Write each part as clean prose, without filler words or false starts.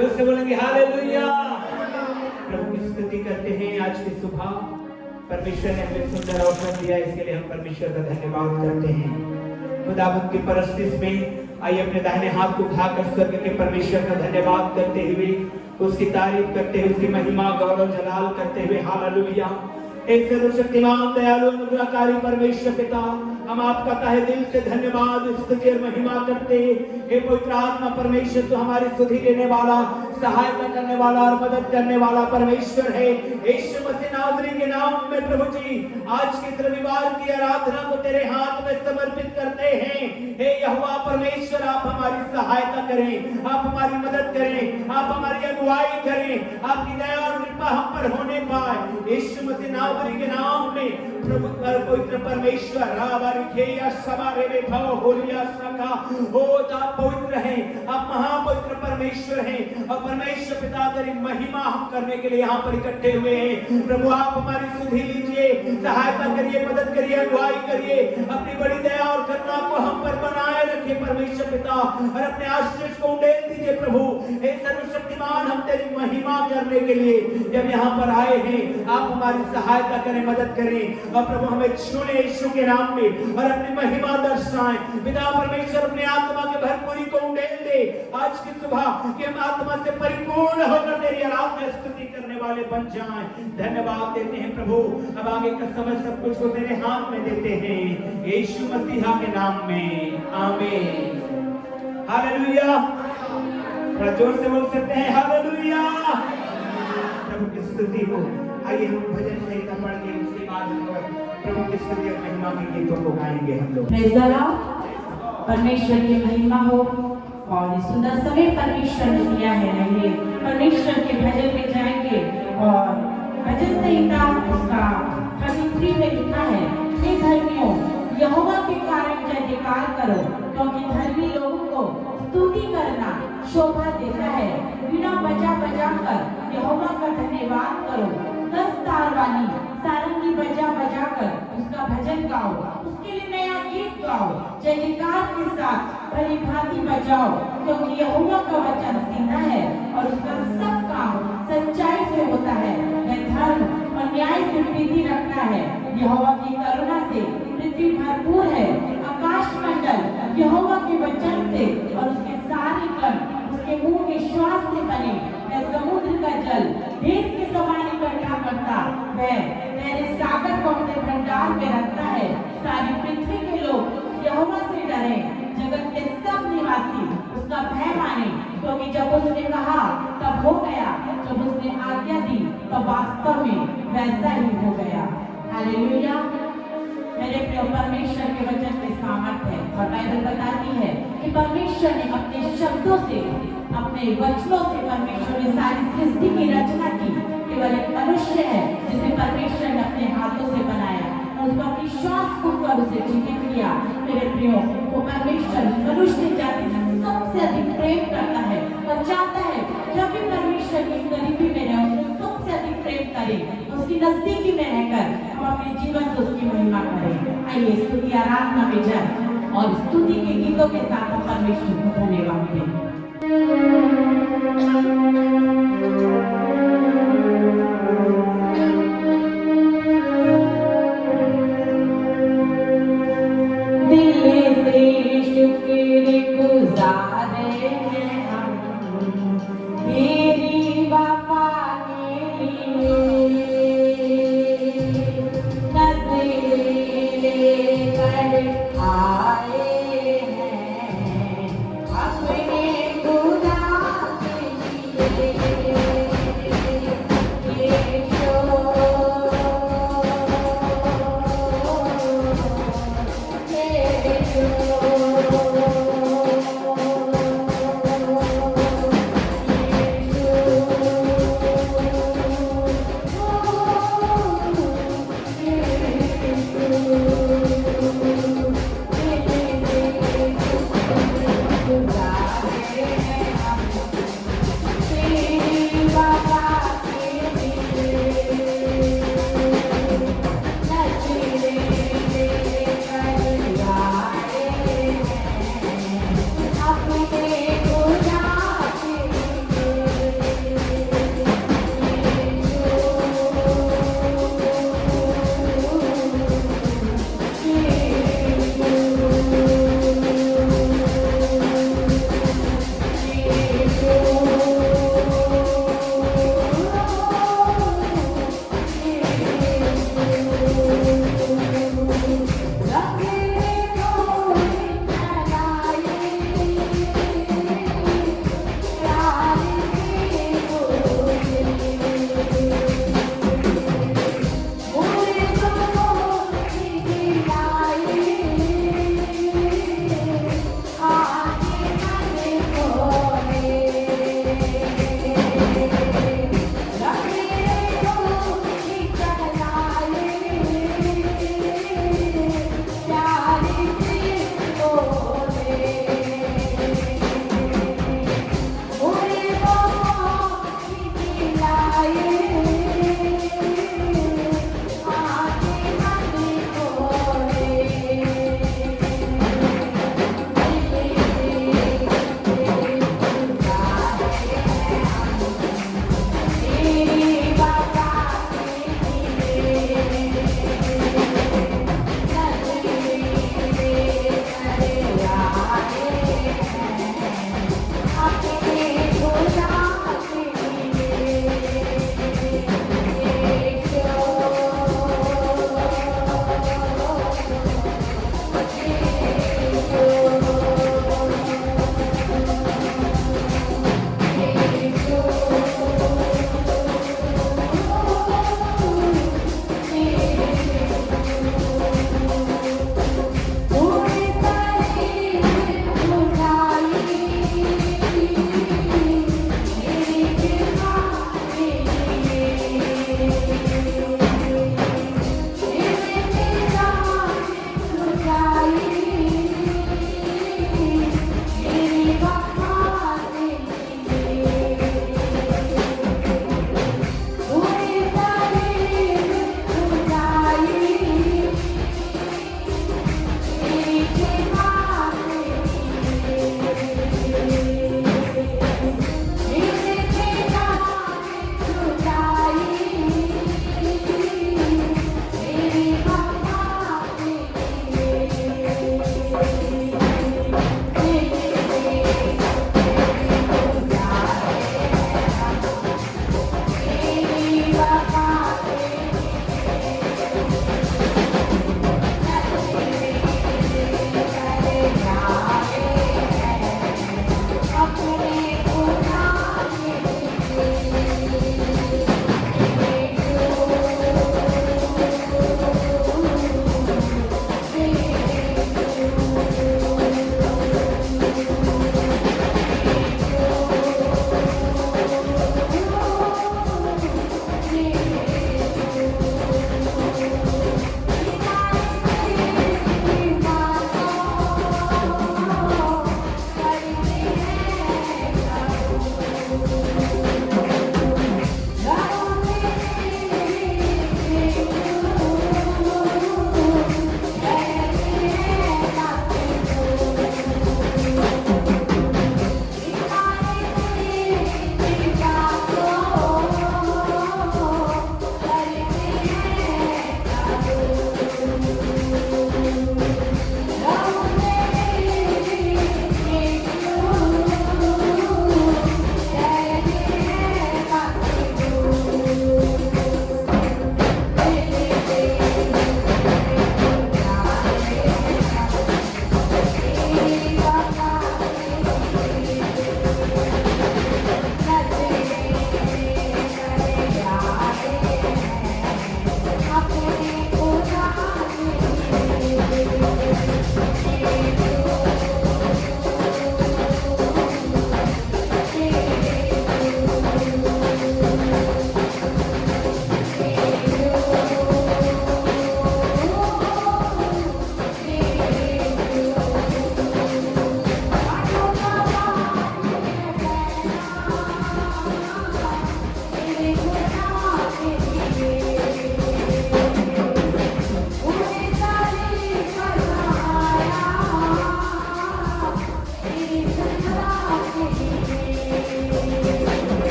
जोर से बोलेंगे हालेलुया। प्रभु की स्तुति करते हैं। आज की सुबह परमेश्वर ने हमें सुंदर अवसर दिया, इसके लिए हम परमेश्वर का धन्यवाद करते हैं। खुदावंद की परस्तिश में आइए अपने दाहिने हाथ को उठाकर स्वर्ग के परमेश्वर का धन्यवाद करते हुए, उसकी तारीफ करते हुए, उसकी महिमा गौरव जलाल करते हुए हालेलुया। एक सर्वशक्तिमान दयालु अनुग्रहकारी परमेश्वर पिता, हम आपका तहे दिल से धन्यवाद स्तुति और महिमा करते। हे पवित्र आत्मा परमेश्वर, तो हमारी सुधि लेने वाला, सहायता करने वाला और मदद करने वाला परमेश्वर है। यीशु मसीह नाज़री के नाम में प्रभु जी आज के रविवार की आराधना को तेरे हाथ में समर्पित करते हैं। हे यहोवा परमेश्वर, आप हमारी सहायता करें, आप हमारी मदद करें, आप हमारी अगुवाई करें, आपकी दया और कृपा हम पर होने पाए। यीशु मसीह नाज़री के नाम में प्रभु पवित्र परमेश्वर आप पवित्र हैं, आप महापवित्र परमेश्वर हैं और परमेश्वर पिता तेरी महिमा हम करने के लिए यहाँ पर इकट्ठे हुए हैं। प्रभु आप हमारी सुधि लीजिए, सहायता करिए, मदद करिए, अगुवाई करिए, अपनी बड़ी दया और करुणा को हम पर बनाए रखिए परमेश्वर पिता, और अपने आशीष को उंडेल दीजिए प्रभु। हे सर्वशक्तिमान, हम तेरी महिमा करने के लिए जब यहाँ पर आए हैं, आप हमारी सहायता करें, मदद करें और प्रभु हमें छूने यीशु के नाम में और अपनी महिमा दर्शाएं। पिता परमेश्वर अपने आत्मा के भरपूरी को उंडेल दे आज की सुबह, कि हम आत्मा से परिपूर्ण होकर तेरी आराधना स्तुति करने वाले बन जाएं। धन्यवाद देते हैं प्रभु। अब आगे का समय सब कुछ को तेरे हाथ में देते हैं, यीशु मसीहा के नाम में, आमीन। हालेलुया। थोड़ा जोर से बोल सकते हैं हालेलुया। प्रभु की स्तुति हो। आइए हम भजन संहिता पढ़ के उसके बाद प्रभु की स्तुति और महिमा के गीतों को गाएंगे हम लोग। Praise the Lord. परमेश्वर की महिमा हो। और इस सुंदर समय परमेश्वर ने दिया है, आइए परमेश्वर के भजन में जाएंगे। और भजन संहिता उसका 33 में लिखा है, हे धर्मियों, यहोवा के कारण जय जयकार करो, क्योंकि धर्मी लोगों को स्तुति करना शोभा देता है। वीणा बजा बजा कर यहोवा का धन्यवाद करो, 10 तार वाली सारंगी बजा बजा कर उसका भजन गाओ, उसके लिए नया गीत गाओ, जय जयकार के साथ भली भांति बजाओ, क्योंकि यहोवा का वचन सीधा है और उसका सब काम सच्चाई से होता है। वह धर्म और न्याय से प्रीति रखता है। यहोवा की करुणा से पृथ्वी भरपूर है। आकाश मंडल यहोवा के वचन से और उसके सारे कण उसके मुंह के श्वास से बने। वह समुद्र का जल ढेर के समान इकट्ठा करता, वह तेरे सागर को अपने भंडार में रखता है। सारी पृथ्वी के लोग यहोवा से डरे, जगत के सब निवासी उसका भय माने, क्योंकि जब उसने कहा तब हो गया, जब उसने आज्ञा दी तब वास्तव में वैसा ही हो गया। हालेलुया। मेरे प्रिय, परमेश्वर के वचन में सामर्थ्य है और बाइबल बताती है कि परमेश्वर ने अपने शब्दों से, अपने वचनों से परमेश्वर ने सारी सृष्टि की रचना की। केवल एक मनुष्य है जिसे परमेश्वर ने अपने हाथों से बनाया और उसको अपनी श्वास फूंककर उसे जीवित किया। मेरे प्रियो, वो परमेश्वर मनुष्य जाति से सबसे अधिक प्रेम करता है और चाहता है जब भी परमेश्वर की करीबी में रहे, सबसे अधिक प्रेम करें, उसकी नजदीकी में रहकर हम अपने जीवन से उसकी महिमा करें। आइए स्तुति आराधना में जाएं और स्तुति के गीतों के साथ हम परमेश्वर को धन्यवाद दें। आए हैं अपने खुदा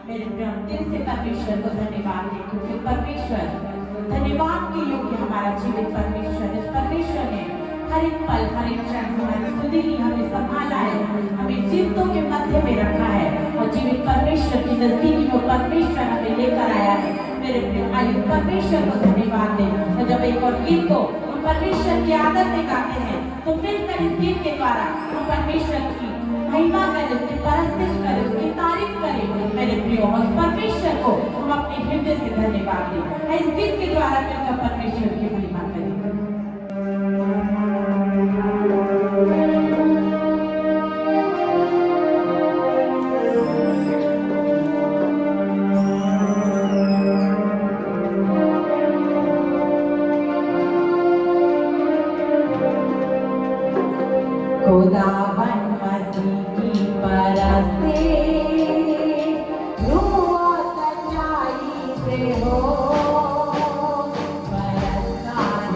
मेरे प्रिय दिल से परमेश्वर को धन्यवाद दें, क्योंकि परमेश्वर धन्यवाद के योग्य हमारा जीवित परमेश्वर। इस परमेश्वर ने हर एक पल हर एक क्षण हमारी सुधी ली, हमें संभाला है, हमें जीवितों के मध्य में रखा है और जीवित परमेश्वर की नजदीकी वो परमेश्वर हमें लेकर आया है। मेरे प्रिय आइए परमेश्वर को धन्यवाद दें। और जब एक और गीत को हम परमेश्वर की आदत में गाते हैं तो मिलकर इस गीत के द्वारा हम परमेश्वर की महिमा करें, उसकी परस्तिश करें, उसकी तारीफ करें। मेरे प्रिय और परमेश्वर को हम अपने हृदय से धन्यवाद दें। इस गीत के द्वारा मिलकर परमेश्वर की महिमा करें। खुदावन मसीह की परस्ते रुआ सच्चाई से हो, परस्तार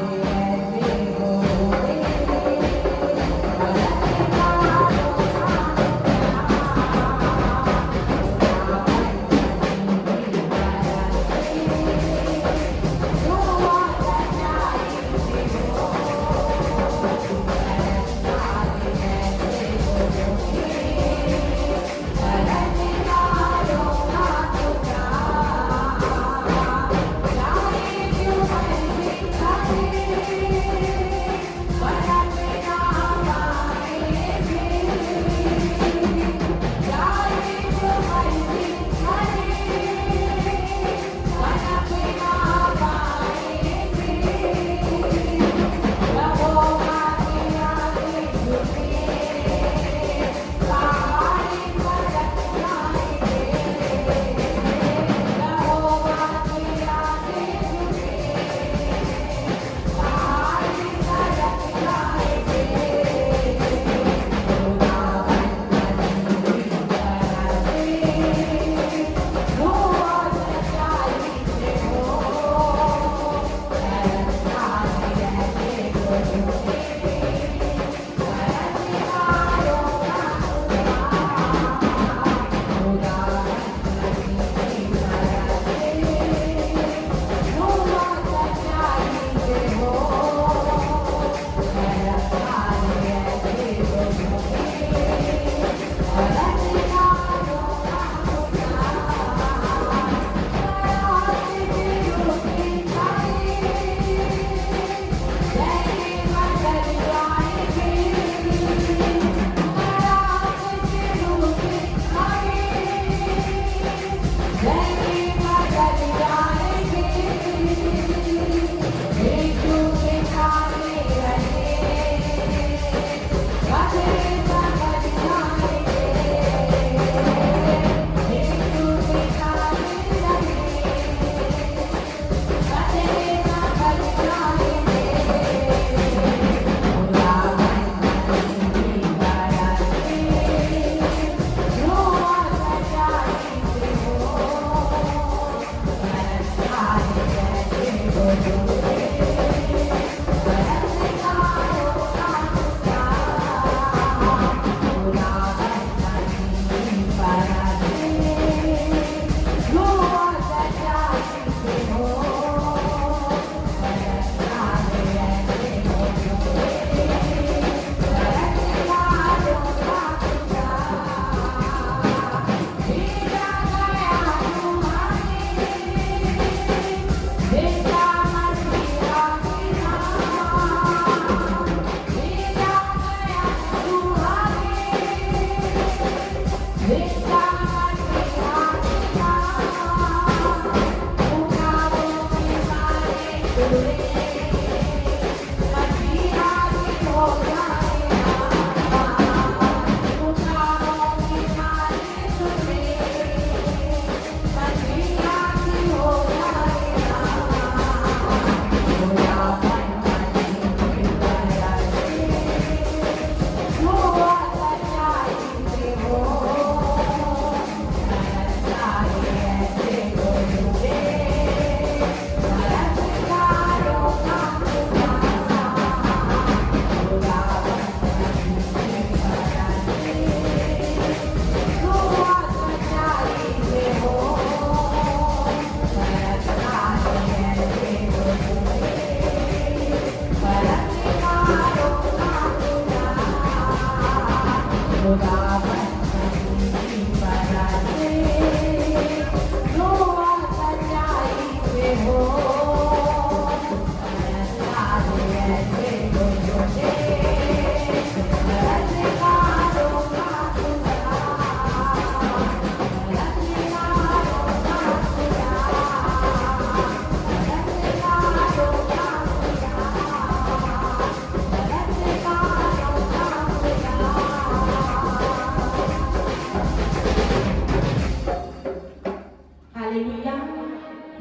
हालेलुया।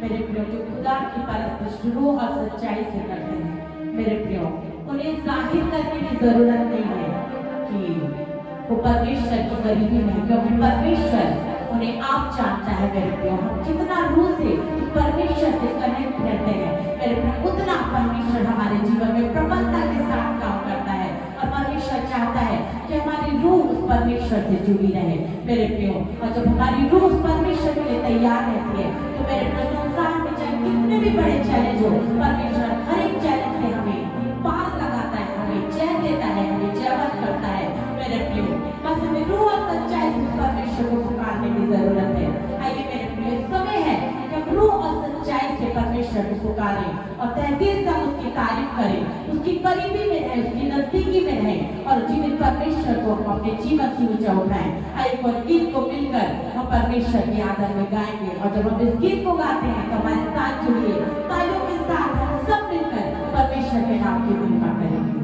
मेरे प्रियो, जो खुदा की परस्तिश रूह और सच्चाई से करते हैं, मेरे प्रियो, उन्हें जाहिर करने की जरूरत नहीं है कि वो परमेश्वर की करीबी में, क्योंकि परमेश्वर उन्हें आप जानता है। मेरे प्रियो, हम जितना रूह से परमेश्वर से कनेक्ट रहते हैं, मेरे प्रियो, उतना परमेश्वर हमारे जीवन में प्रबलता के साथ काम करता है। और परमेश्वर चाहता है कि हमारी रूह उस परमेश्वर से जुड़ी रहे। मेरे प्रियो, और जब हमारी रूह उस परमेश्वर के लिए तैयार रहती है, तो मेरे प्रियो, संसार में चाहे कितने भी बड़े चैलेंज हो, परमेश्वर हर एक चैलेंज से हमें पार लगाता है, हमें जय देता है, हमें जयवंत करता है। मेरे प्रियो, बस हमें रूह और सच्चाई से परमेश्वर को पुकारने की जरूरत है। आइए मेरे प्रियो, समय है कि हम रूह और सच्चाई से परमेश्वर को पुकारें और तहे दिल से उसकी तारीफ करें, उसकी करीबी में रहें, उसकी नजदीकी में रहें और जीवित परमेश्वर को हम अपने जीवन से ऊंचा उठाएं। आइए और गीत को मिलकर हम परमेश्वर के आदर में गाएंगे। और जब हम इस गीत को गाते हैं तो हमारे साथ जुड़िए, तालियों के साथ हम सब मिलकर परमेश्वर के नाम की महिमा करेंगे।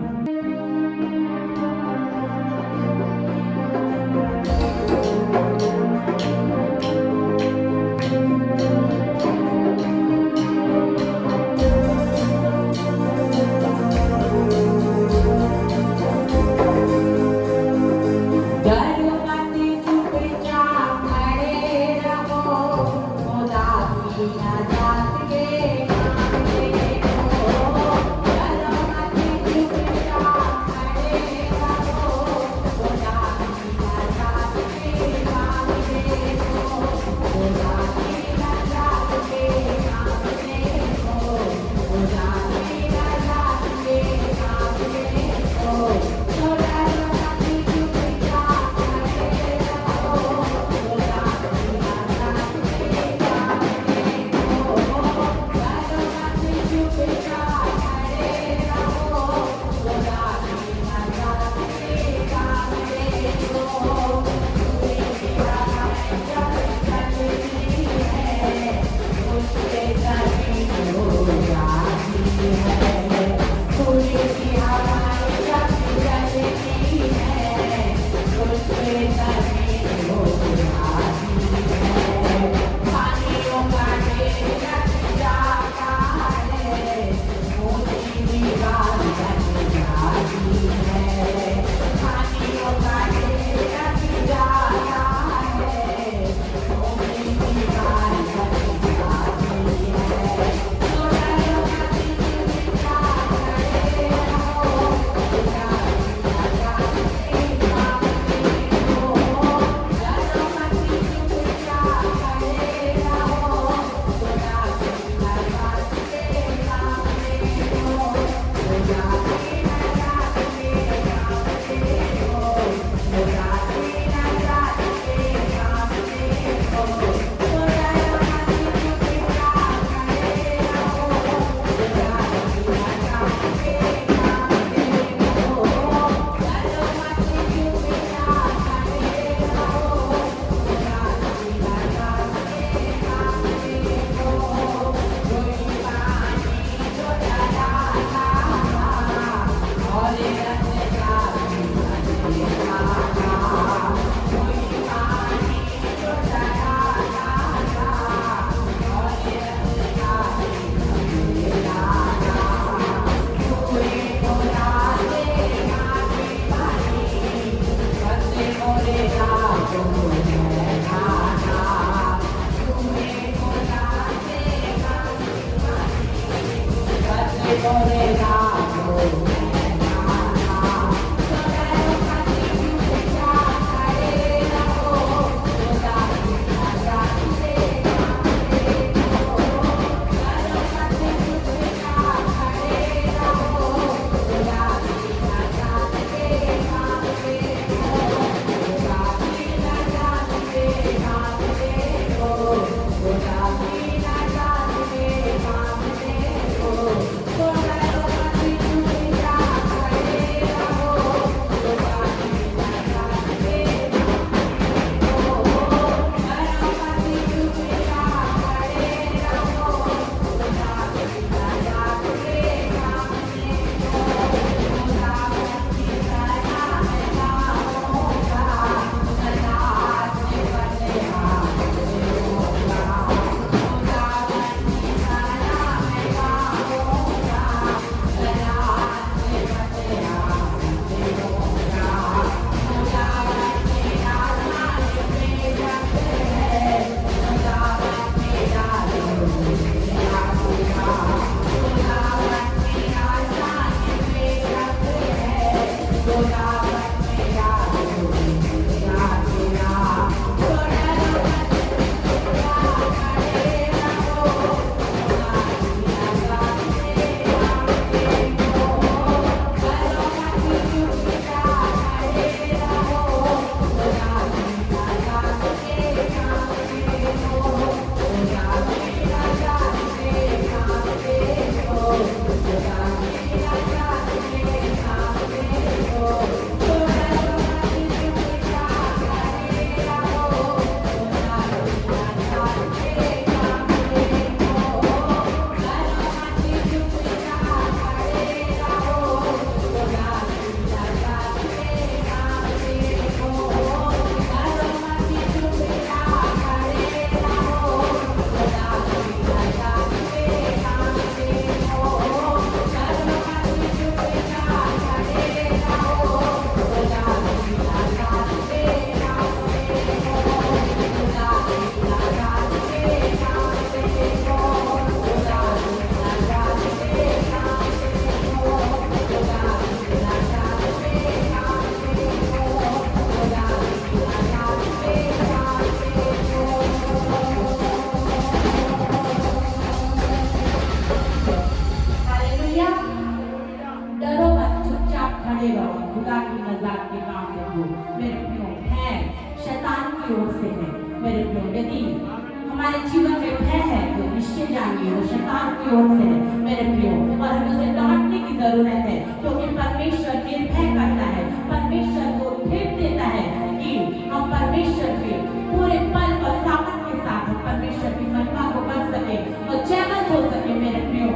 चाहिए, वो शैतान की ओर से है मेरे प्रियो, और हमें उसे डांटने की जरूरत है, क्योंकि परमेश्वर निर्भय करता है, परमेश्वर को भेंट देता है कि हम परमेश्वर के पूरे बल और सामर्थ के साथ हम परमेश्वर की महिमा को कर सके और जयवंत हो सके मेरे प्रियो।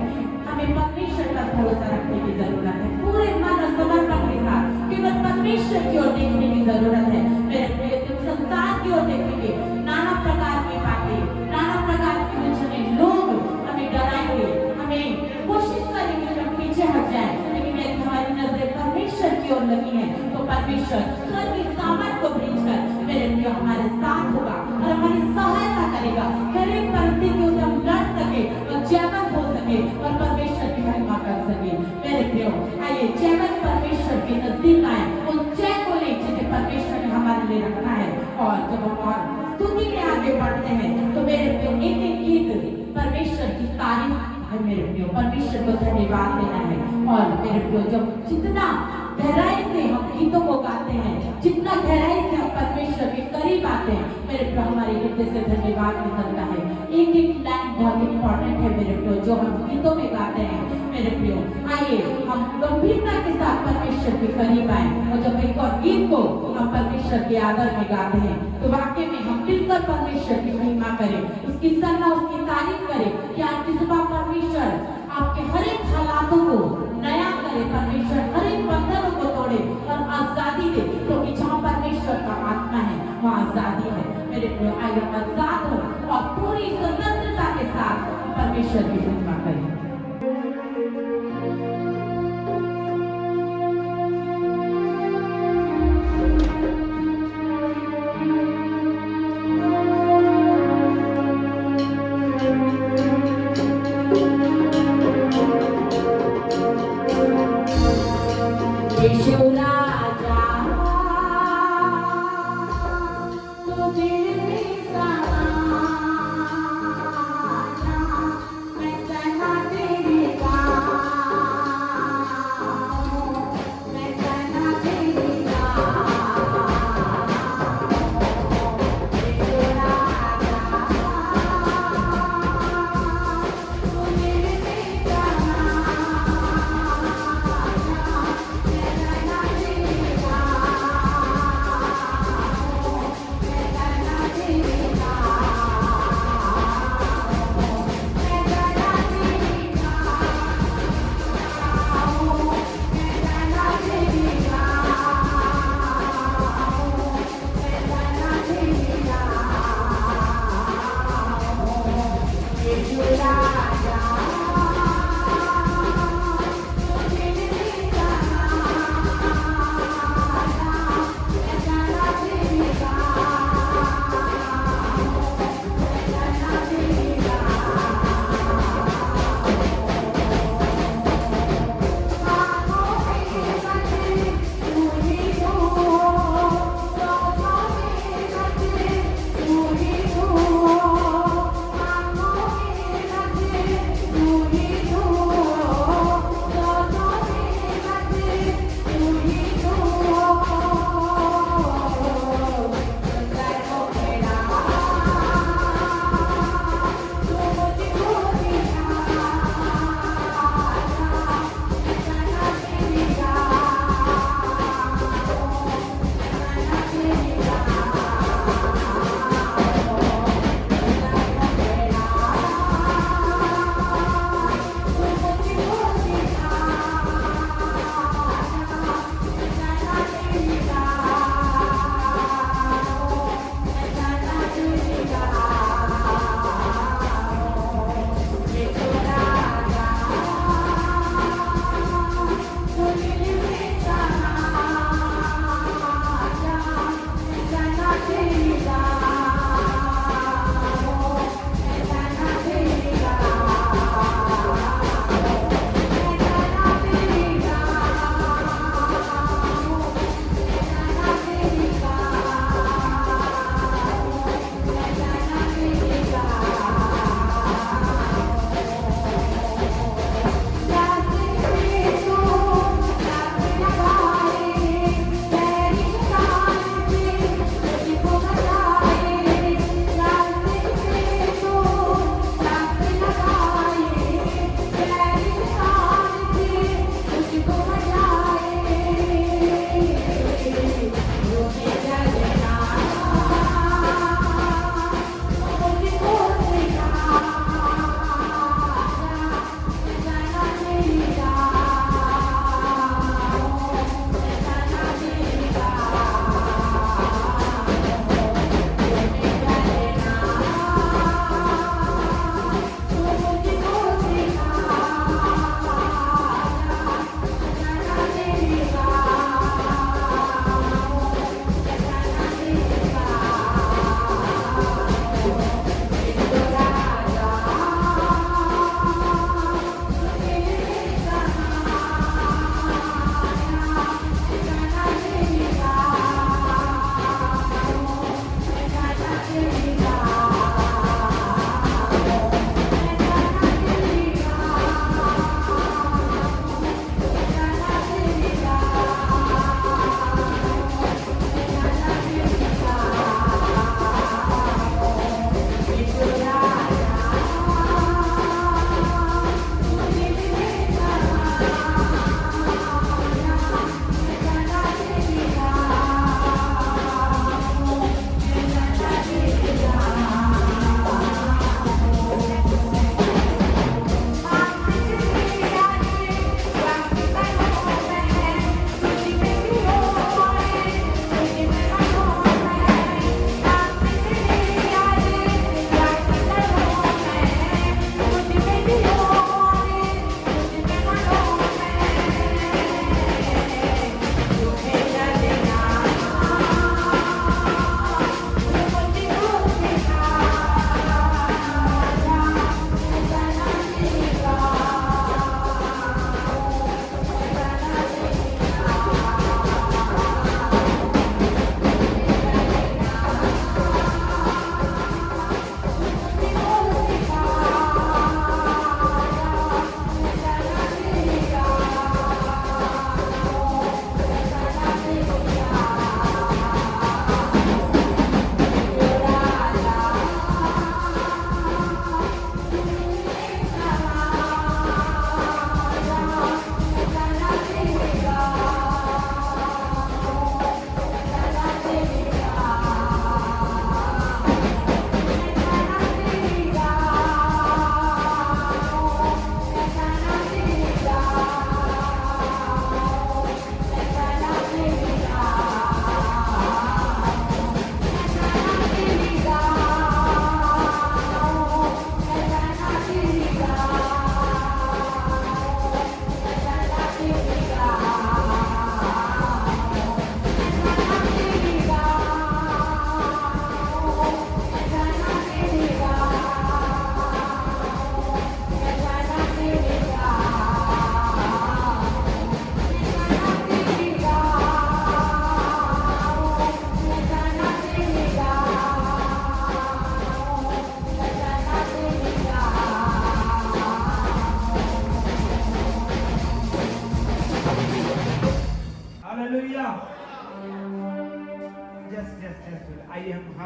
हमें परमेश्वर पर भरोसा रखने की जरूरत है, पूरे मन और समर्पण के साथ केवल परमेश्वर की ओर देखने की जरूरत है मेरे प्रियो। तुम संसार की ओर देखेंगे, नाना प्रकार की बातें, नाना प्रकार की उलझने, लोग हमें डराएंगे, हमें कोशिश करेंगे कि हम पीछे हट जाए, लेकिन यदि हमारी नजरें परमेश्वर की ओर लगी है तो परमेश्वर स्वर्ग की सामर्थ को भेजकर मेरे प्रियो हमारे साथ होगा और हमारी सहायता करेगा, हर एक परिस्थितियों से हम लड़ सके और जयवंत हो सके और परमेश्वर की महिमा कर सके मेरे प्रियो। आइए जयवंत परमेश्वर के नजदीक आए, उस जय को ले जिसे परमेश्वर ने हमारे लिए रखा है। और जब हम और स्तुति में आगे बढ़ते हैं तो मेरे प्रियो एक एक गीत परमेश्वर की तारीफ है मेरे प्रियो, परमेश्वर को धन्यवाद देना है। और मेरे प्रियो जब जितना गहराई से हम गीतों को गाते हैं, जितना गहराई से हम परमेश्वर के करीब आते हैं मेरे प्रियो, हमारे हृदय से धन्यवाद निकलता है। एक एक लाइन बहुत इंपॉर्टेंट है मेरे प्रियो जो हम गीतों में गाते हैं मेरे प्रियो। आइए हम गंभीरता के साथ परमेश्वर के करीब आए और जब एक और गीत को हम परमेश्वर के आदर में गाते हैं तो वाकई में हम मिलकर परमेश्वर की महिमा करें, उसकी सराहना, उसकी तारीफ करें कि आज की सुबह परमेश्वर आपके हर एक हालातों को नया करे, परमेश्वर हर एक बंधनों को तोड़े और आजादी दे, क्योंकि जहाँ परमेश्वर का आत्मा है वहाँ आजादी है मेरे प्रियो। आइए हम आजाद हो और पूरी स्वतंत्रता के साथ परमेश्वर की महिमा करें।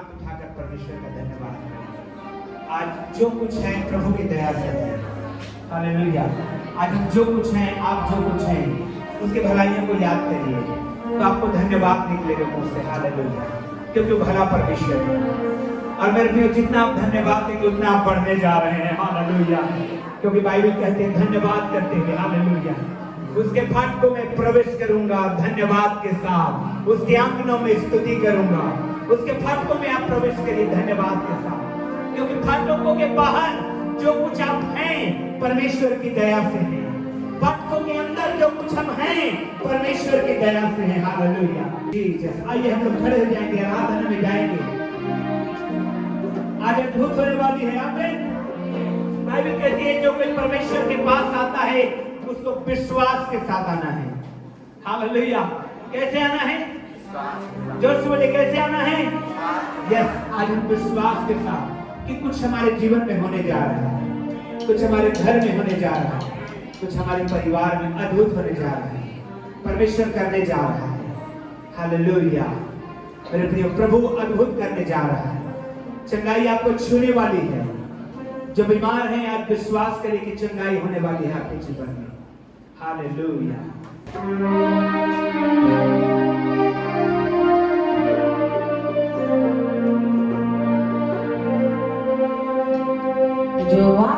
हाथ उठाकर परमेश्वर का धन्यवाद करें। आज जो कुछ है प्रभु की दया से है। हालेलुया। आज हम जो कुछ हैं, आप जो कुछ हैं, उसकी भलाइयों को याद करिए तो आपको धन्यवाद निकलेगा मुंह से। हालेलुया। क्योंकि भला परमेश्वर है। और मेरे प्रियो, जितना आप धन्यवाद देंगे उतना आप बढ़ने जा रहे हैं। हालेलुया। क्योंकि बाइबल कहते हैं धन्यवाद करते हुए, हालेलुया, उसके फाटकों में प्रवेश करूंगा धन्यवाद के साथ, उसके आंगनों में स्तुति करूंगा। उसके फाटकों में आप प्रवेश करिए धन्यवाद के साथ, क्योंकि फाटकों के बाहर जो कुछ आप हैं परमेश्वर की दया से है। फाटकों के अंदर जो कुछ हम हैं परमेश्वर की दया से है। हालेलुया। जीसस। आइए हम लोग खड़े हो जाएंगे, आराधना में जाएंगे। आज अद्भुत होने वाली है। आमीन। बाइबल कहती है जो कोई परमेश्वर के पास आता है उसको विश्वास के साथ आना है। हालेलुया। कैसे आना है? जोर से बोले, कैसे आना है? यस, आज हम विश्वास के साथ कि कुछ हमारे जीवन में होने जा रहा है, कुछ हमारे घर में होने जा रहा है, कुछ हमारे परिवार में अद्भुत होने जा रहा है, परमेश्वर करने जा रहा है। हालेलुया। मेरे प्रिय, प्रभु अद्भुत करने जा रहा है। चंगाई आपको छूने वाली है। जो बीमार हैं आप विश्वास करें कि चंगाई होने वाली है आपके जीवन में। हालेलुया। जो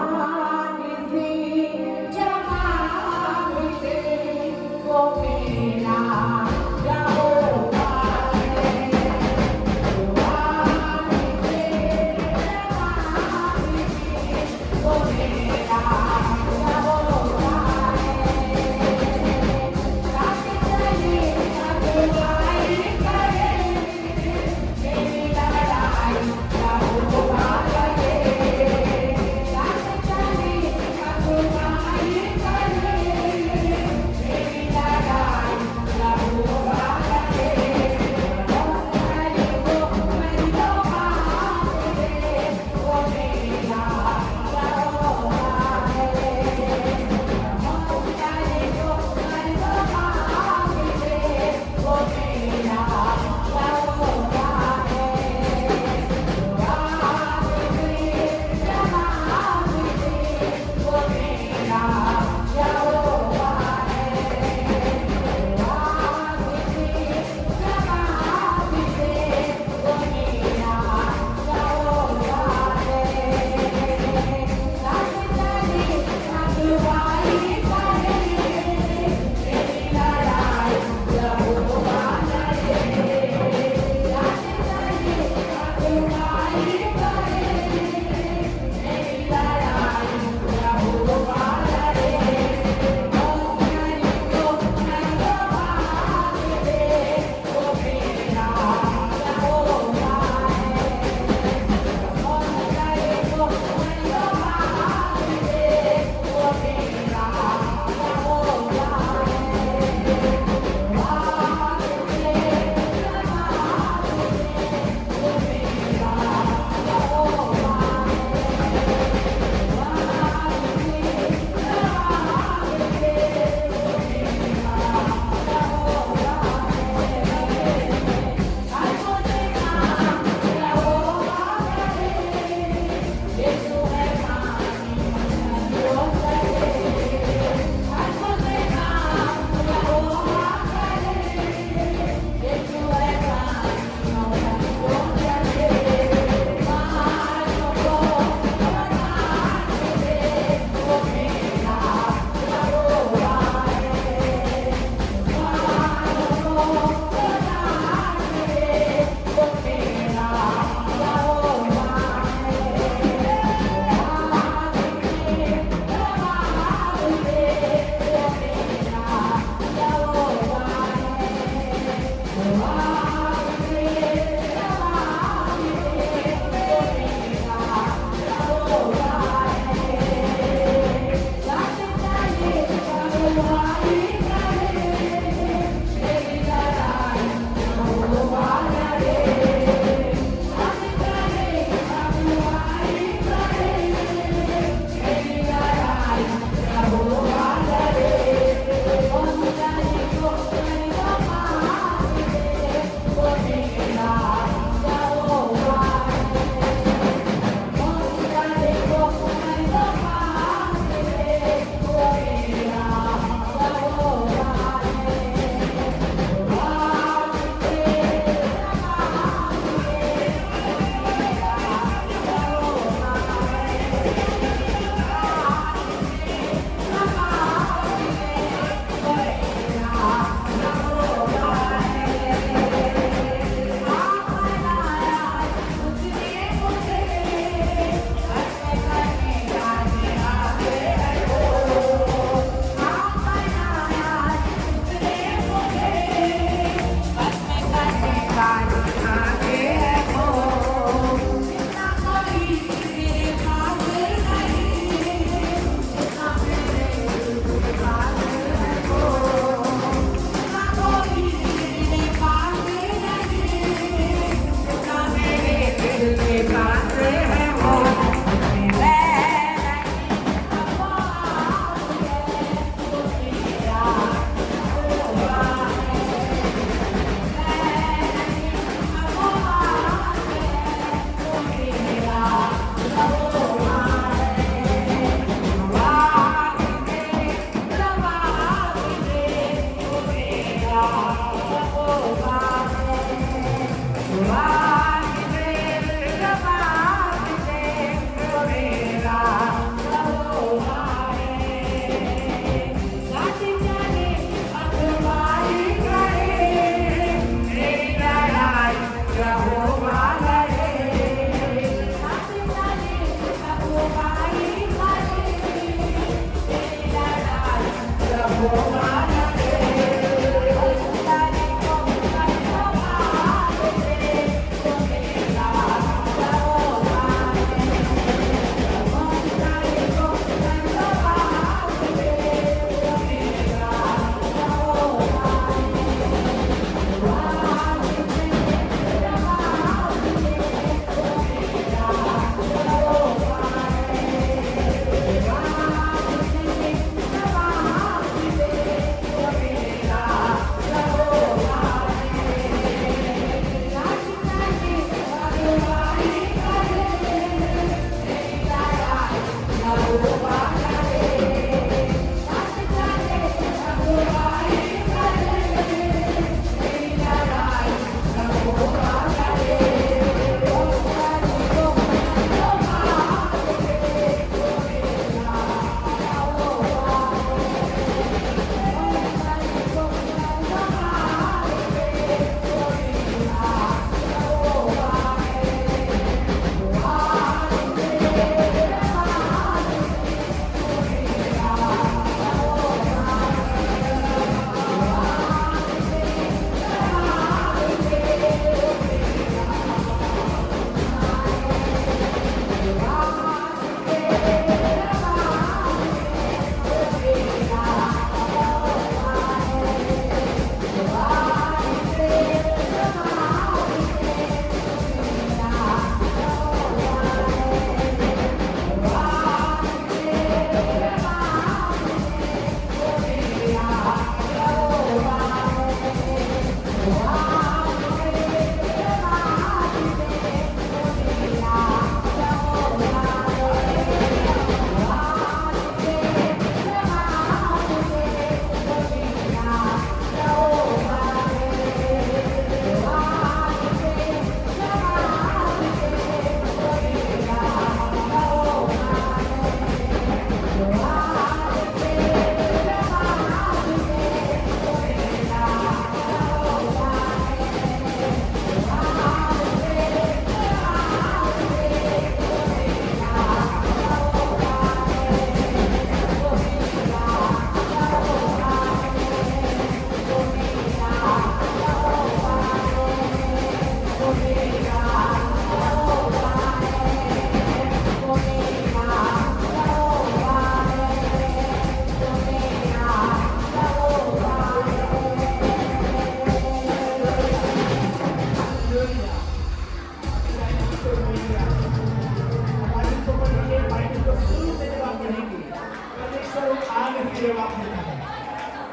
जवाब देता है।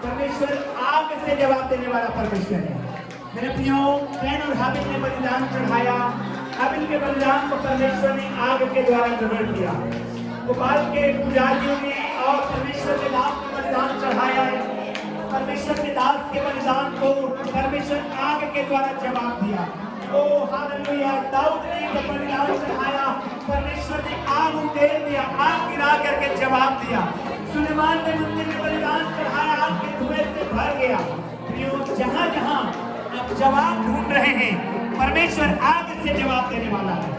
परमेश्वर आग से जवाब देने वाला परमेश्वर है। मेरे प्रियो, कैन और हाबिल ने बलिदान चढ़ाया। हाबिल के बलिदान को परमेश्वर ने आग के द्वारा ग्रहण किया। गोपाल के पुजारियों ने और परमेश्वर के दास ने बलिदान चढ़ाया है। परमेश्वर के दास के बलिदान को परमेश्वर आग के द्वारा जवाब दिया। ओ हालेलुया! दाऊद ने जब बलिदान चढ़ाया, परमेश्वर ने आग उतेर दिया, आग गिरा करके जवाब दिया। सुलेमान ने मंदिर में बलिदान चढ़ाया, आग के धुएं से भर गया। प्रियो, जहां जहां आप जवाब ढूंढ रहे हैं, परमेश्वर आग से जवाब देने वाला है।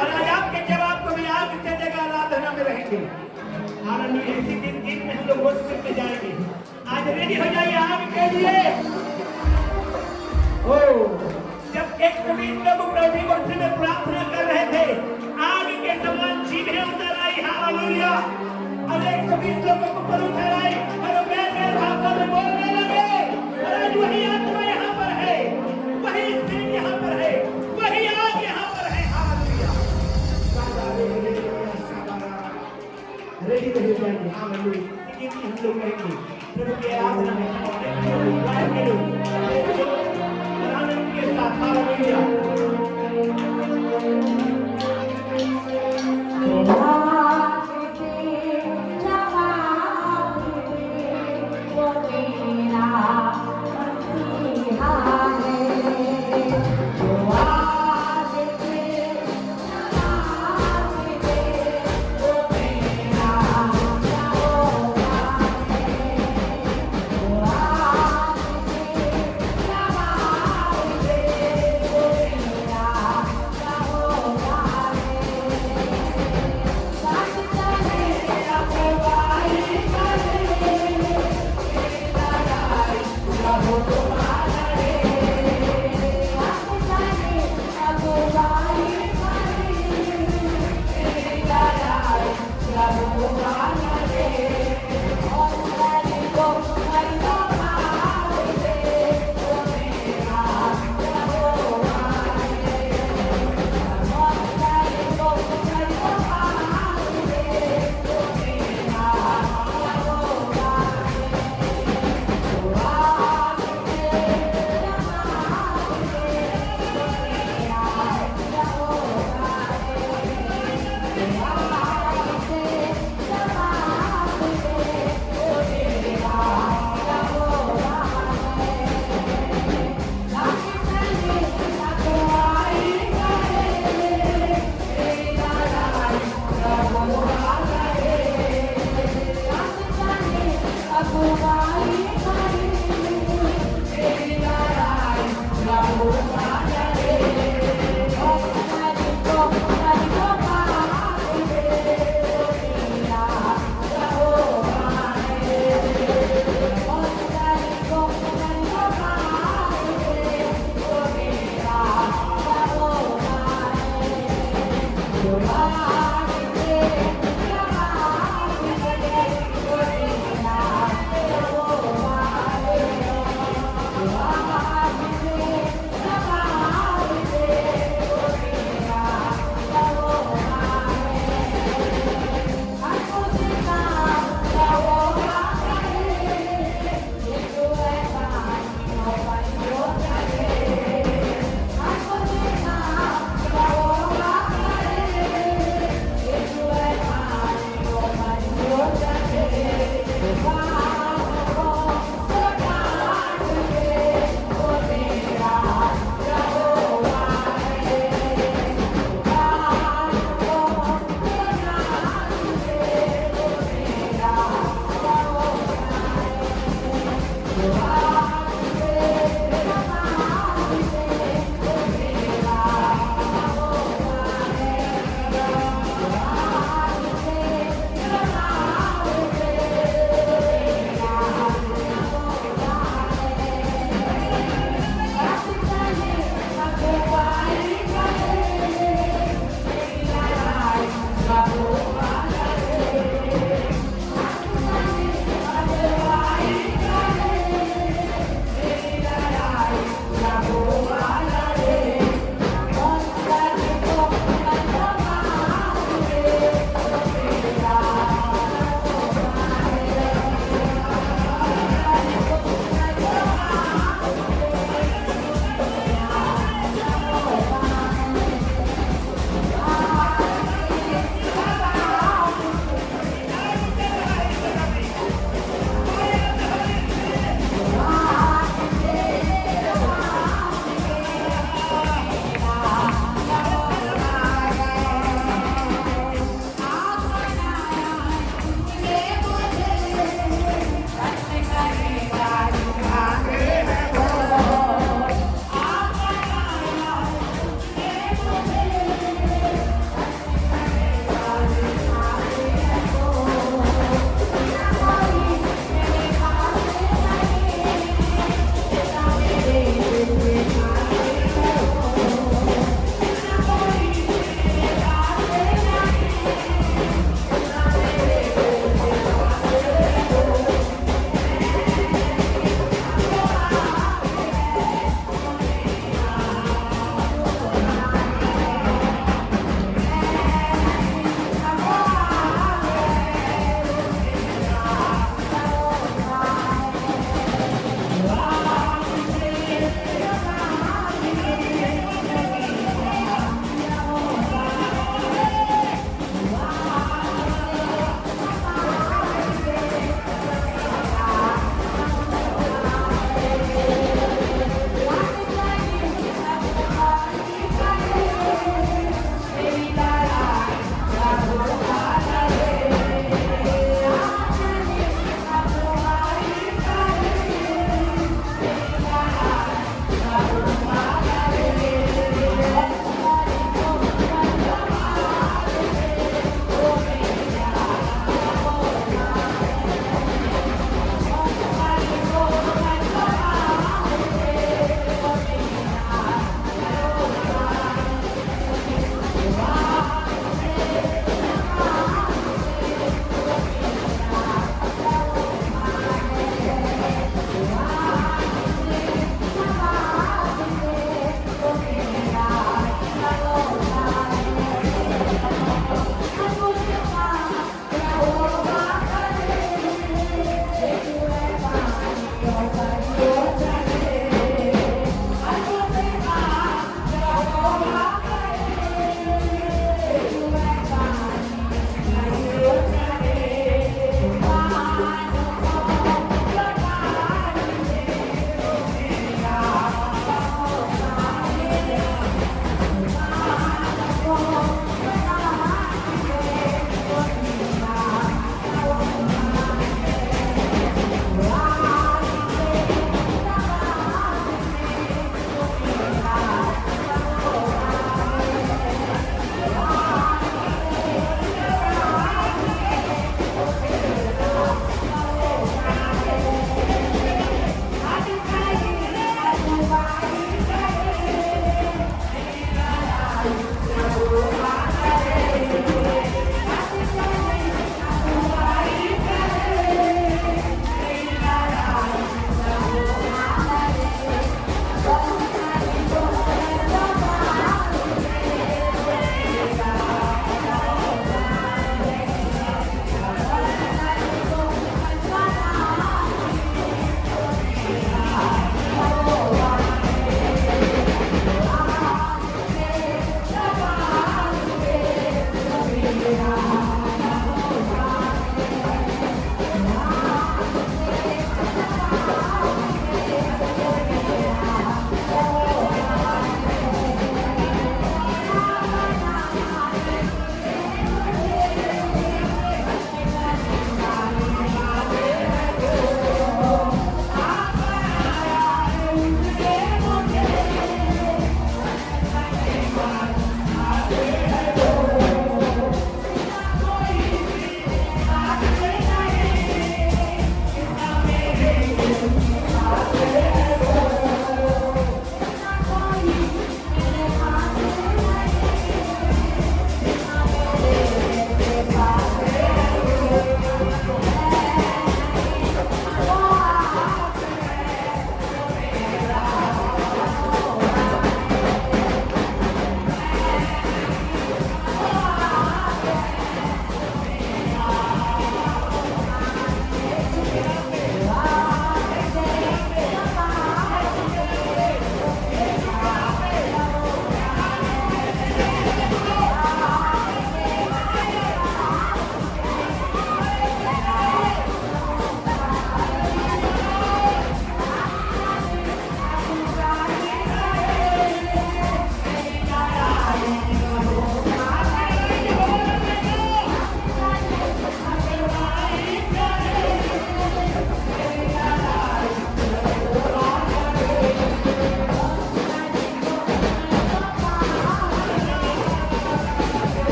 और आज आपके जवाब को भी आग से देगा। आराधना में रहेंगे। हालेलुया! इसी दिन में हम लोग वर्शिप में जाएंगे। आज रेडी हो जाइए आग के लिए। ओ जब 120 लोग प्रभु वर्षी में प्रार्थना कर रहे थे, आग के समान चीजें उतर आई। हालेलुया! और 120 लोगों को ऊपर उतर आई और नए भाषा में बोलने लगे। और आज वही आत्मा यहाँ पर है, वही स्पिरिट यहाँ पर है, वही आग यहाँ पर है। हालेलुया! रेडी हो जाएंगे। हालेलुया! इसी हम लोग कहेंगे प्रभु की आराधना में आनंद के साथ। हालेलुया!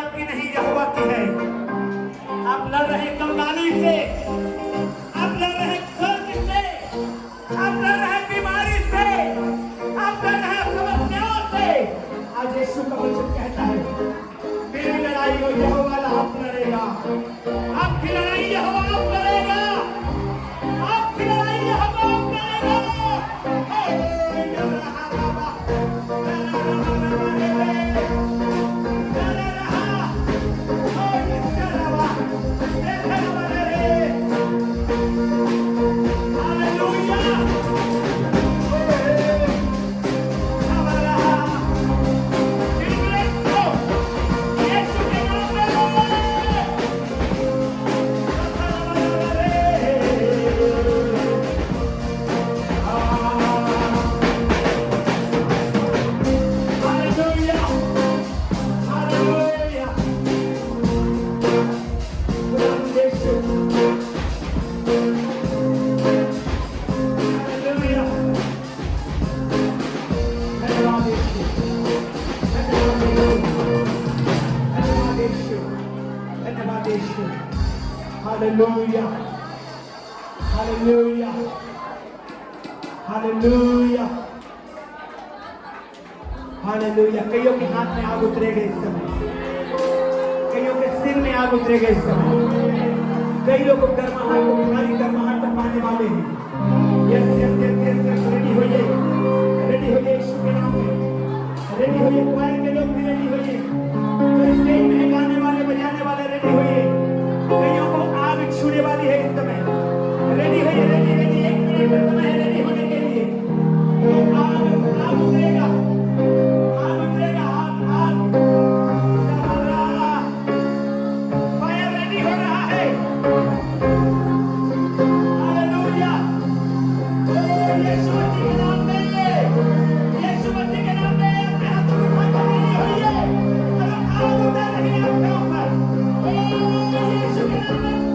आपकी नहीं, यहोवा की है। आप लड़ रहे कंगाली से, आप लड़ रहे कर्ज से, आप लड़ रहे बीमारी से, आप लड़ रहे समस्याओं से। आज यीशु का वचन कहता है मेरी लड़ाई हो यहोवा आप लड़ेगा, आपकी लड़ाई यहोवा आप लड़ेगा, आपकी लड़ाई यहोवा आप लड़ेगा। Hallelujah. Hallelujah. Hallelujah. Hallelujah. कईयों के हाथ में आग उतरेगा इस समय, कईयों के सिर में आग उतरेगा इस समय, कई लोग गर्माहट को खाली गर्माहट तक पाने वाले हैं। Yes yes yes yes yes, ready होइए, रेडी होइए यीशु के नाम में, रेडी होइए। क्वायर के लोग भी रेडी होइए, जो स्टेज में गाने वाले बजाने वाले रेडी होइए। कईयों को आग छूने वाली है इस समय, रेडी होइए, रेडी रेडी। 1 मिनट का समय है रेडी होने के लिए। तो आग उतरेगा, आग उतरेगा, आग फायर रेडी हो रहा है। हालेलुया। यीशु मसीह के नाम में, यीशु मसीह के नाम में अपने हाथों को उठाकर रेडी होइए। आग उतर रही है आपके ऊपर। यीशु के नाम में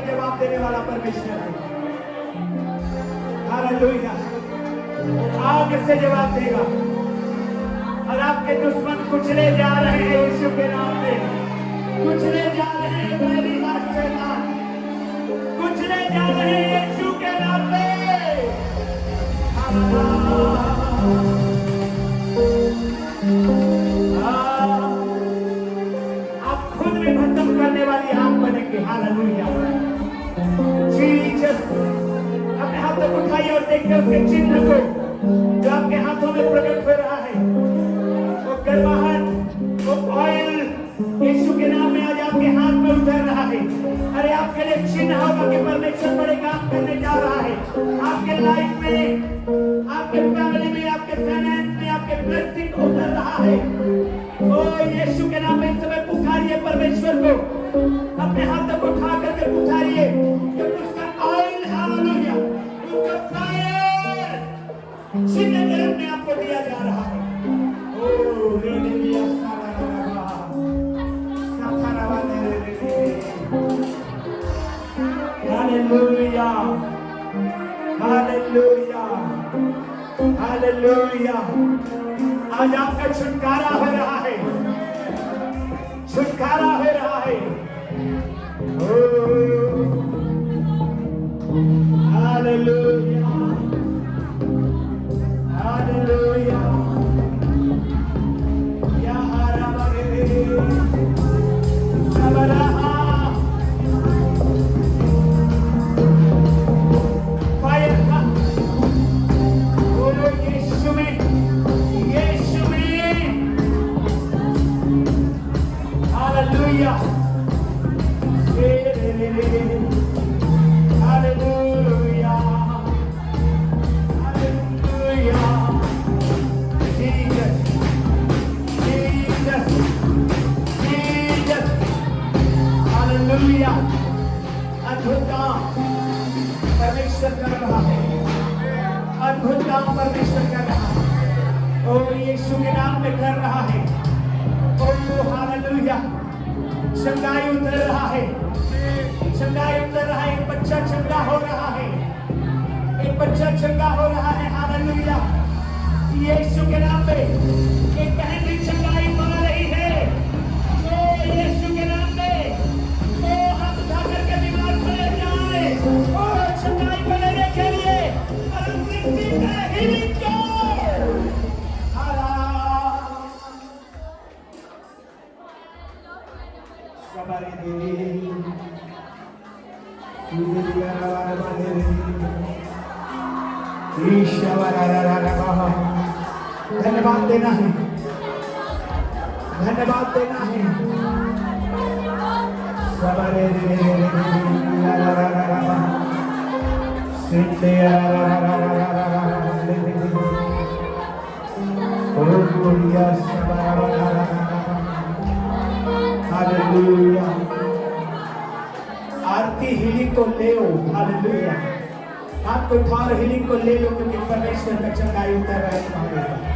जवाब देने वाला परमेश्वर है। हालेलुया। आग से जवाब देगा और आपके दुश्मन कुचले जा रहे हैं यीशु के नाम में, कुचले जा रहे हैं। मेरी बात शैतान कुचले जा रहे हैं यीशु के नाम में। आप खुद में भस्म करने वाली आग बनेंगे। हालेलुया। जीसस, अपने हाथों को उठाइए और देखिए उसके चिन्ह को जो आपके हाथों में प्रकट हो रहा है। वो गर्माहट, वो ऑयल यीशु के नाम में आज आपके हाथ में उतर रहा है। अरे आपके लिए चिन्ह होगा कि परमेश्वर बड़े काम करने जा रहा है आपके लाइफ में, आपके फैमिली में, आपके फाइनेंस में, आपके ब्लेसिंग उतर रहा है। ओ यीशु के नाम में इस समय पुकारिए परमेश्वर को, अपने हाथों को उठा करके पुकारिए कि उसका ऑयल, हालेलुया, उसका फायर चिन्ह के रूप में आपको दिया जा रहा है। ओ रेलिया सारा सारा हालेलुया, हालेलुया, हालेलुया। हालेलुया। आज आपका छुटकारा हो रहा है, छुटकारा हो रहा है। Hallelujah, hallelujah. या हरा बगे सबरहा फायर का बोलो यीशु में, यीशु में। Hallelujah, hallelujah, hallelujah. Jesus, Jesus, Jesus. Hallelujah. अद्भुत काम परमेश्वर कर रहा है, अद्भुत काम परमेश्वर कर रहा है। ओ यीशु के नाम में कर रहा है। ओ हालेलुया। चंगाई उतर रहा है, चंगाई उतर रहा है। एक बच्चा चंगा हो रहा है, एक बच्चा चंगा हो रहा है। हालेलुया। यीशु के नाम में एक बहन की चंगाई पा रही है। ओ यीशु के नाम में ओ हाथ उठा करके बीमार पड़े जाए ओ चंगाई को लेने के लिए हीलिंग को धन्यवाद देना है, धन्यवाद देना है। हालेलुया। आरती हीलिंग को ले लो। हालेलुया। हाथ को उठाओ, हीलिंग को ले लो, क्योंकि परमेश्वर का चंगाई उतर रहा है तुम्हारे ऊपर।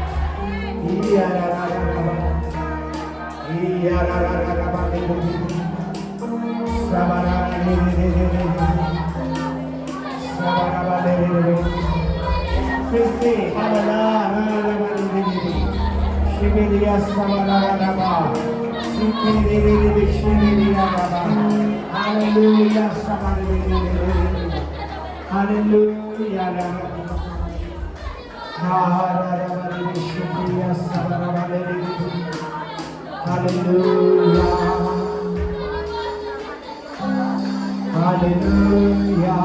हालेलुया।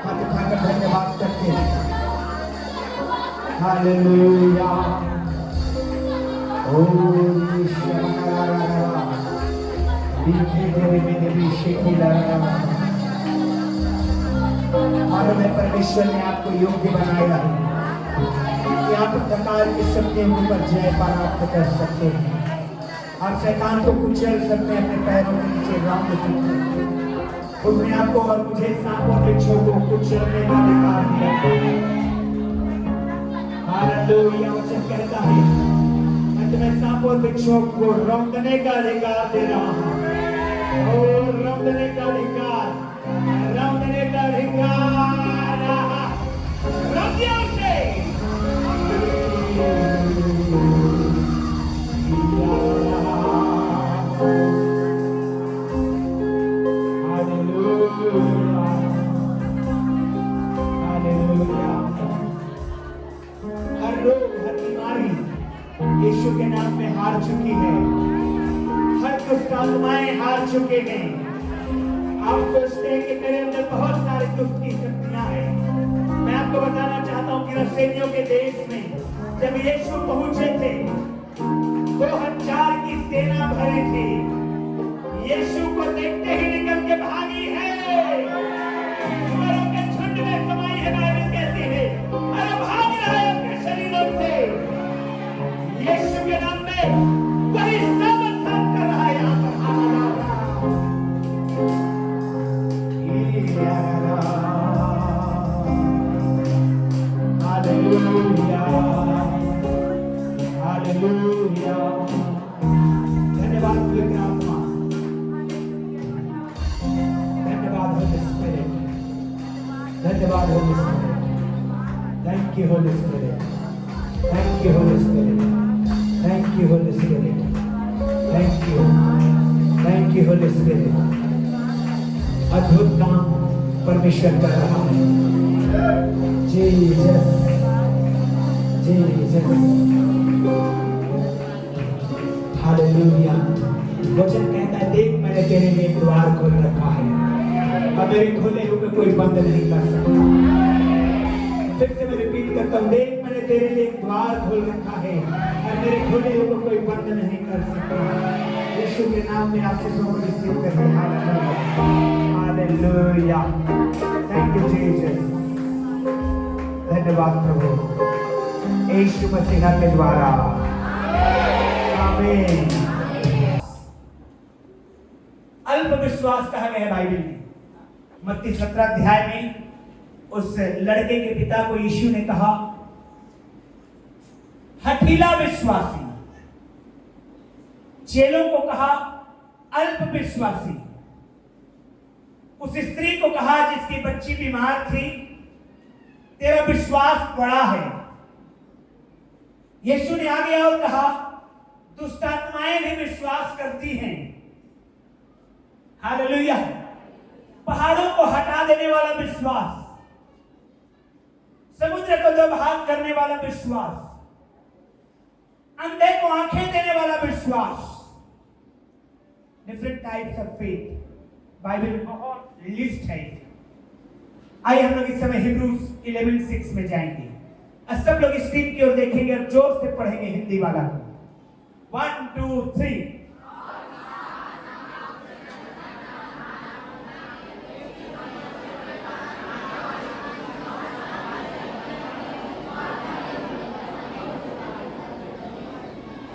हाथ उठाकर धन्यवाद करते हैं। हालेलुया। मालूम है परमेश्वर ने आपको योग्य बनाया है कि आप प्रकार के सबके ऊपर जय प्राप्त कर सकते हैं। आप शैतान को कुचल सकते हैं, अपने पैरों के नीचे रौंद सकते हैं। उसने आपको और मुझे सांपों के छोटों कुचलने का अधिकार दिया। हालेलुया। वचन कहता है मैं तुम्हें सांपों के छोट को रौंदने का अधिकार दे रहा हूँ। और रौंदने का अधिकार, रौंदने का अधिकार। रौंदिया उसे। हर रोग, हर बीमारी यीशु के नाम में हार चुकी है। हर दुष्ट आत्माएं हार चुके हैं। आप सोचते हैं कि मेरे अंदर बहुत सारे दुष्ट की शक्तियां हैं। मैं आपको बताना चाहता हूं कि रसेलियों के देश में जब यीशु पहुंचे थे 2000 की सेना भरी थी। यीशु को देखते ही निकल के भागी है। सुअरों के झुंड में समाई है। बाइबल कहती है अरे भाग रहा है अपने शरीरों से। यीशु के नाम में वही सामर्थ्य कर रहा है। यहाँ पर हालेलुया, हालेलुया। धन्यवाद पवित्र आत्मा, धन्यवाद होली स्पिरिट, धन्यवाद Holi spirit, Thank you, Holy Spirit. Thank you, Holy Spirit. Thank you, Holy Spirit. Thank you. Thank you, Holy Spirit. अद्भुत काम परमेश्वर कर रहा है. Jesus, Jesus. हालेलुया. वचन कहता है, देख मैंने तेरे लिए द्वार खोल रखा है, अब मेरे खोले हुए कोई बंद नहीं कर सकता. फिर से मैं रिपीट करता हूँ, देख मैंने तेरे लिए द्वार खोल रखा है और मेरे खोले हुए कोई बंद नहीं कर सकता. यीशु के नाम में आपसे सब रिसीव करते हैं. हालेलुया. Thank you Jesus. धन्यवाद प्रभु यीशु मसीह के द्वारा. आमीन. अल्प विश्वास कहा गया है बाइबल में. मत्ती 17 अध्याय में उस लड़के के पिता को यीशु ने कहा, हठीला विश्वासी. चेलों को कहा अल्प विश्वासी. उस स्त्री को कहा जिसकी बच्ची बीमार थी, तेरा विश्वास बड़ा है. यीशु ने आगे और कहा, दुष्ट आत्माएं भी विश्वास करती हैं. हालेलुया. पहाड़ों को हटा देने वाला विश्वास, समुद्र को दो भाग करने वाला विश्वास, अंधे को आंखें देने वाला विश्वास. Different types of faith Bible में बहुत लिस्ट है. आइए हम लोग इस समय हिब्रूज 11:6 में जाएंगे. सब लोग स्क्रीन की ओर देखेंगे और जोर से पढ़ेंगे हिंदी वाला. 1 2 3.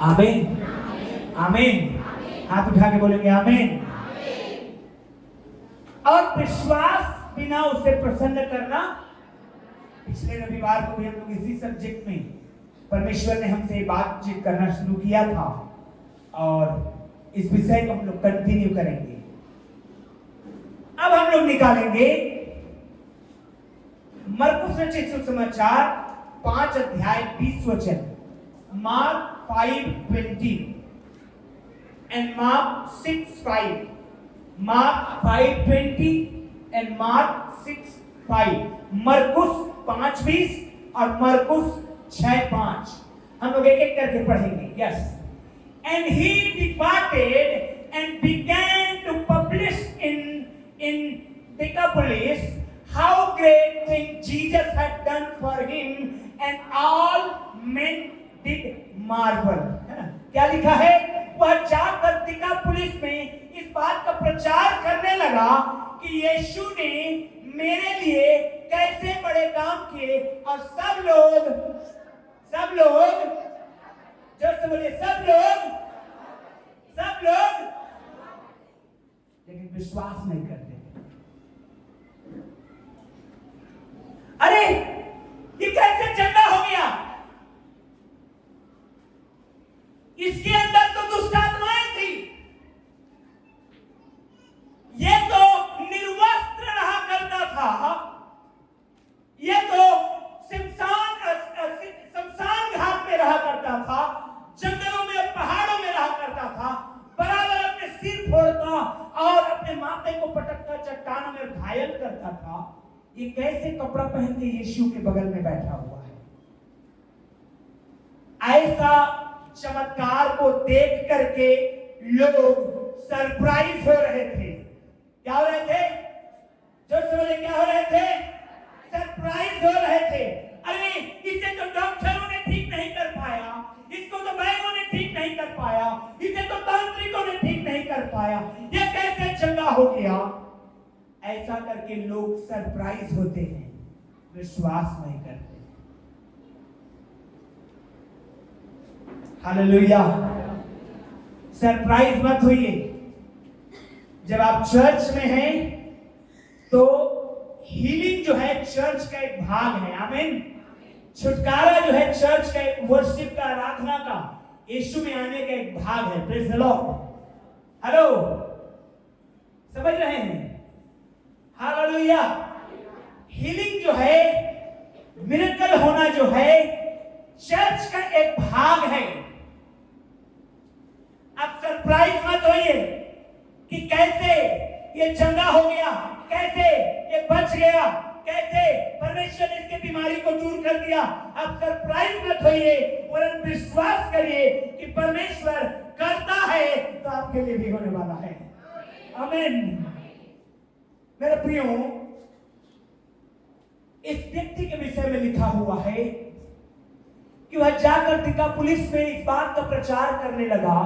आमीन. आमीन. हाथ उठा के बोलेंगे आमीन. और विश्वास बिना उसे प्रसन्न करना. पिछले रविवार को भी हम लोग इसी सब्जेक्ट में परमेश्वर ने हमसे बातचीत करना शुरू किया था और इस विषय को हम लोग कंटिन्यू करेंगे. अब हम लोग निकालेंगे मरकुस रचित सुसमाचार 5 अध्याय 20 वचन. Mark 5:20 and Mark 6:5. Mark 5:20 and Mark 6:5. मरकुस 5:20 और मरकुस 6:5. हम लोग एक एक करके पढ़ेंगे. Yes. And he departed and began to publish in Decapolis how great things Jesus had done for him, and all men did marvel. क्या लिखा है? वह जाकर दिकापुलिस में इस बात का प्रचार करने लगा कि यीशु ने मेरे लिए कैसे बड़े काम किए. और सब लोग जोर से बोलिए, सब लोग लेकिन विश्वास नहीं करते. अरे ये कैसे चंगा हो गया? इसके अंदर तो दुष्ट आत्माएं थी. ये तो निर्वस्त्र रहा करता था. ये तो शमशान घाट में रहा करता था, जंगलों में पहाड़ों में रहा करता था, बराबर अपने सिर फोड़ता और अपने माथे को पटकता चट्टानों में घायल करता था. ये कैसे कपड़ा पहन के यीशु के बगल में बैठा हुआ है? ऐसा चमत्कार को देख करके लोग सरप्राइज हो रहे थे. क्या हो रहे थे? जो बोले क्या हो रहे थे? सरप्राइज हो रहे थे. अरे इसे तो डॉक्टरों ने ठीक नहीं कर पाया, इसको तो वैद्यों ने ठीक नहीं कर पाया, इसे तो तांत्रिकों ने ठीक नहीं कर पाया, ये कैसे चंगा हो गया? ऐसा करके लोग सरप्राइज होते हैं, विश्वास नहीं करते. हालेलुया. सरप्राइज मत होइए. जब आप चर्च में हैं तो हीलिंग जो है चर्च का एक भाग है. आमीन. छुटकारा जो है चर्च का एक वर्शिप का, आराधना का, यीशु में आने का एक भाग है. Praise the Lord. हेलो, समझ रहे हैं? हालेलुया. हीलिंग जो है मिरेकल होना जो है चर्च का एक भाग है। अब सरप्राइज मत होइए कि कैसे ये चंगा हो गया, कैसे ये बच गया, कैसे परमेश्वर ने इसके बीमारी को दूर कर दिया। अब सरप्राइज मत होइए, वरन विश्वास करिए कि परमेश्वर करता है तो आपके लिए भी होने वाला है। आमीन। मेरे प्रियो, इस व्यक्ति के विषय में लिखा हुआ है कि वह जाकर दिकापुलिस में इस बात का प्रचार करने लगा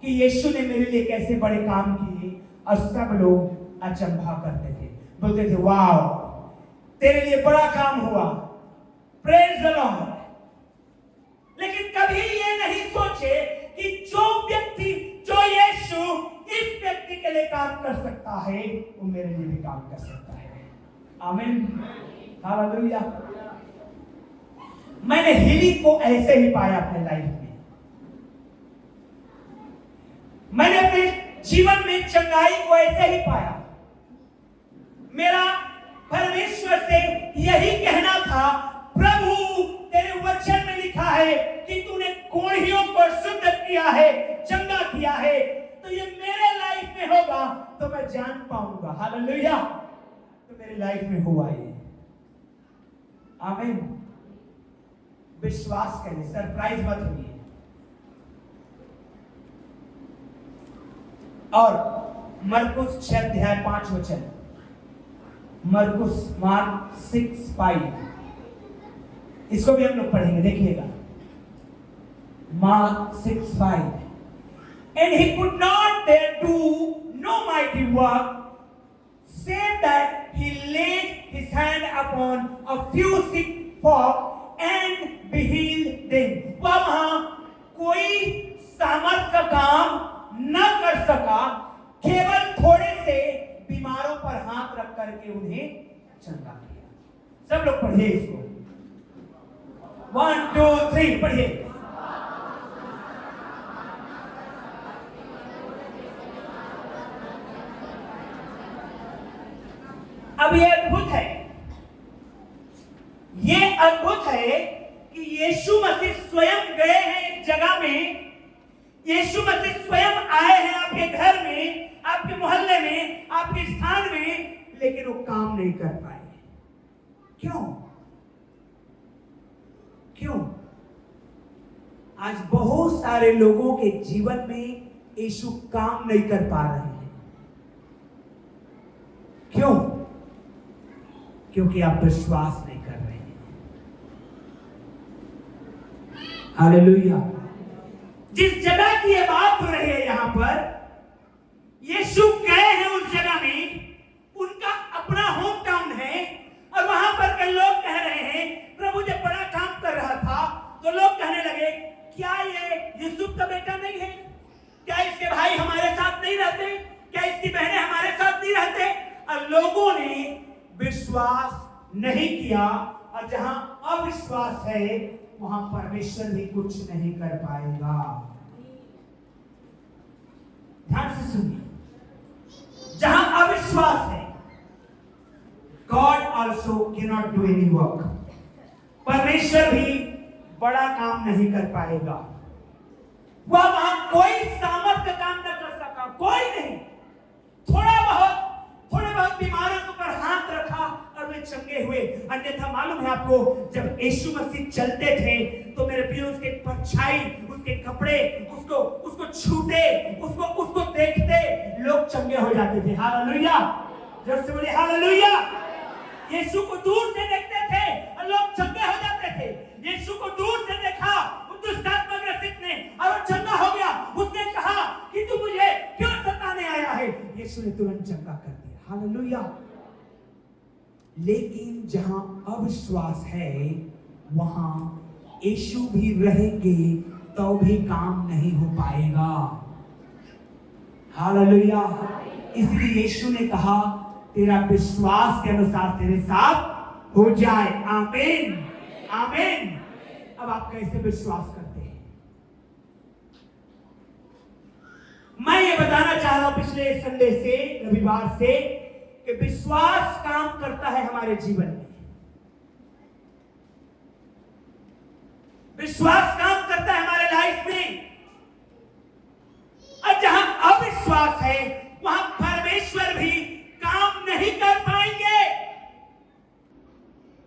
कि यीशु ने मेरे लिए कैसे बड़े काम किए, और सब लोग अचंभा करते थे, बोलते थे वाह तेरे लिए बड़ा काम हुआ, प्रेज द लॉर्ड। लेकिन कभी ये नहीं सोचे कि जो व्यक्ति, जो यीशु इस व्यक्ति के लिए काम कर सकता है, वो मेरे लिए भी काम कर सकता है। आमीन, हालेलुया। मैंने हीलिंग को ऐसे ही पाया अपने लाइफ में। मैंने अपने जीवन में चंगाई को ऐसे ही पाया। मेरा परमेश्वर से यही कहना था, प्रभु तेरे वचन में लिखा है कि तूने कोढ़ियों को शुद्ध किया है, चंगा किया है, तो ये मेरे लाइफ में होगा तो मैं जान पाऊंगा। हालेलुया। तो मेरे लाइफ में हुआ ये। आमीन। विश्वास करिए, सरप्राइज मत होइए। और मरकुस 6:5 मरकुस मार्क 6:5, इसको भी हम लोग पढ़ेंगे, देखिएगा। Mark 6:5, and he could not there do no mighty work save that he laid his hand upon a few sick folk and healed them। वहां कोई सामर्थ का काम न कर सका, केवल थोड़े से बीमारों पर हाथ रख करके उन्हें चंगा किया। सब लोग पढ़िए इसको, 1 2 3 पढ़िए। अब ये अद्भुत है, ये अद्भुत है कि यीशु मसीह स्वयं गए हैं एक जगह में, यीशु मसीह स्वयं आए हैं आपके घर में, आपके मोहल्ले में, आपके स्थान में, लेकिन वो काम नहीं कर पाए। क्यों? क्यों? आज बहुत सारे लोगों के जीवन में यीशु काम नहीं कर पा रहे हैं। क्यों? क्योंकि आप विश्वास नहीं कर रहे हैं। हालेलुया। जिस जगह की ये बात हो रही है यहां पर, यीशु गए हैं उस जगह में, उनका अपना होम टाउन है, और वहां पर कई लोग कह रहे हैं प्रभु जब बड़ा काम कर रहा था तो लोग कहने लगे क्या ये यूसुफ का बेटा नहीं है? क्या इसके भाई हमारे साथ नहीं रहते? क्या इसकी बहनें हमारे साथ नहीं रहते? और लोगों ने विश्वास नहीं किया, और जहां अविश्वास है वहां परमेश्वर भी कुछ नहीं कर पाएगा। ध्यान से सुनिए, जहां अविश्वास है, God also cannot do any work। परमेश्वर भी बड़ा काम नहीं कर पाएगा। वहां कोई सामर्थ्य काम न कर सका, कोई नहीं। थोड़े बहुत बीमारों के ऊपर हाथ रखा और वे चंगे हुए। अन्यथा मालूम है आपको, जब यीशु मसीह चलते थे तो मेरे प्रिय उसके परछाई, उसके कपड़े, उसको छूते, उसको देखते लोग चंगे हो जाते थे। हालेलुया। जोर से बोलिए हालेलुया। यीशु को दूर से देखते थे और लोग चंगे हो जाते थे। यीशु को दूर से देखा दुष्ट आत्मा ग्रसित ने, और वो चंगा हो गया। उसने कहा कि तू मुझे क्यों सताने आया है? यीशु ने तुरंत चंगा कर दिया। हालेलुया। लेकिन जहां अविश्वास है वहां यीशु भी रहेंगे तो भी काम नहीं हो पाएगा। हालेलुया। इसलिए यीशु ने कहा तेरा विश्वास के अनुसार तेरे साथ हो जाए। आमीन, आमीन। अब आप कैसे विश्वास करते हैं? मैं ये बताना चाह रहा हूं पिछले संडे से, रविवार से, कि विश्वास काम करता है हमारे जीवन में। विश्वास काम करता है हमारे लाइफ में, और जहां अविश्वास है वहां परमेश्वर भी काम नहीं कर पाएंगे।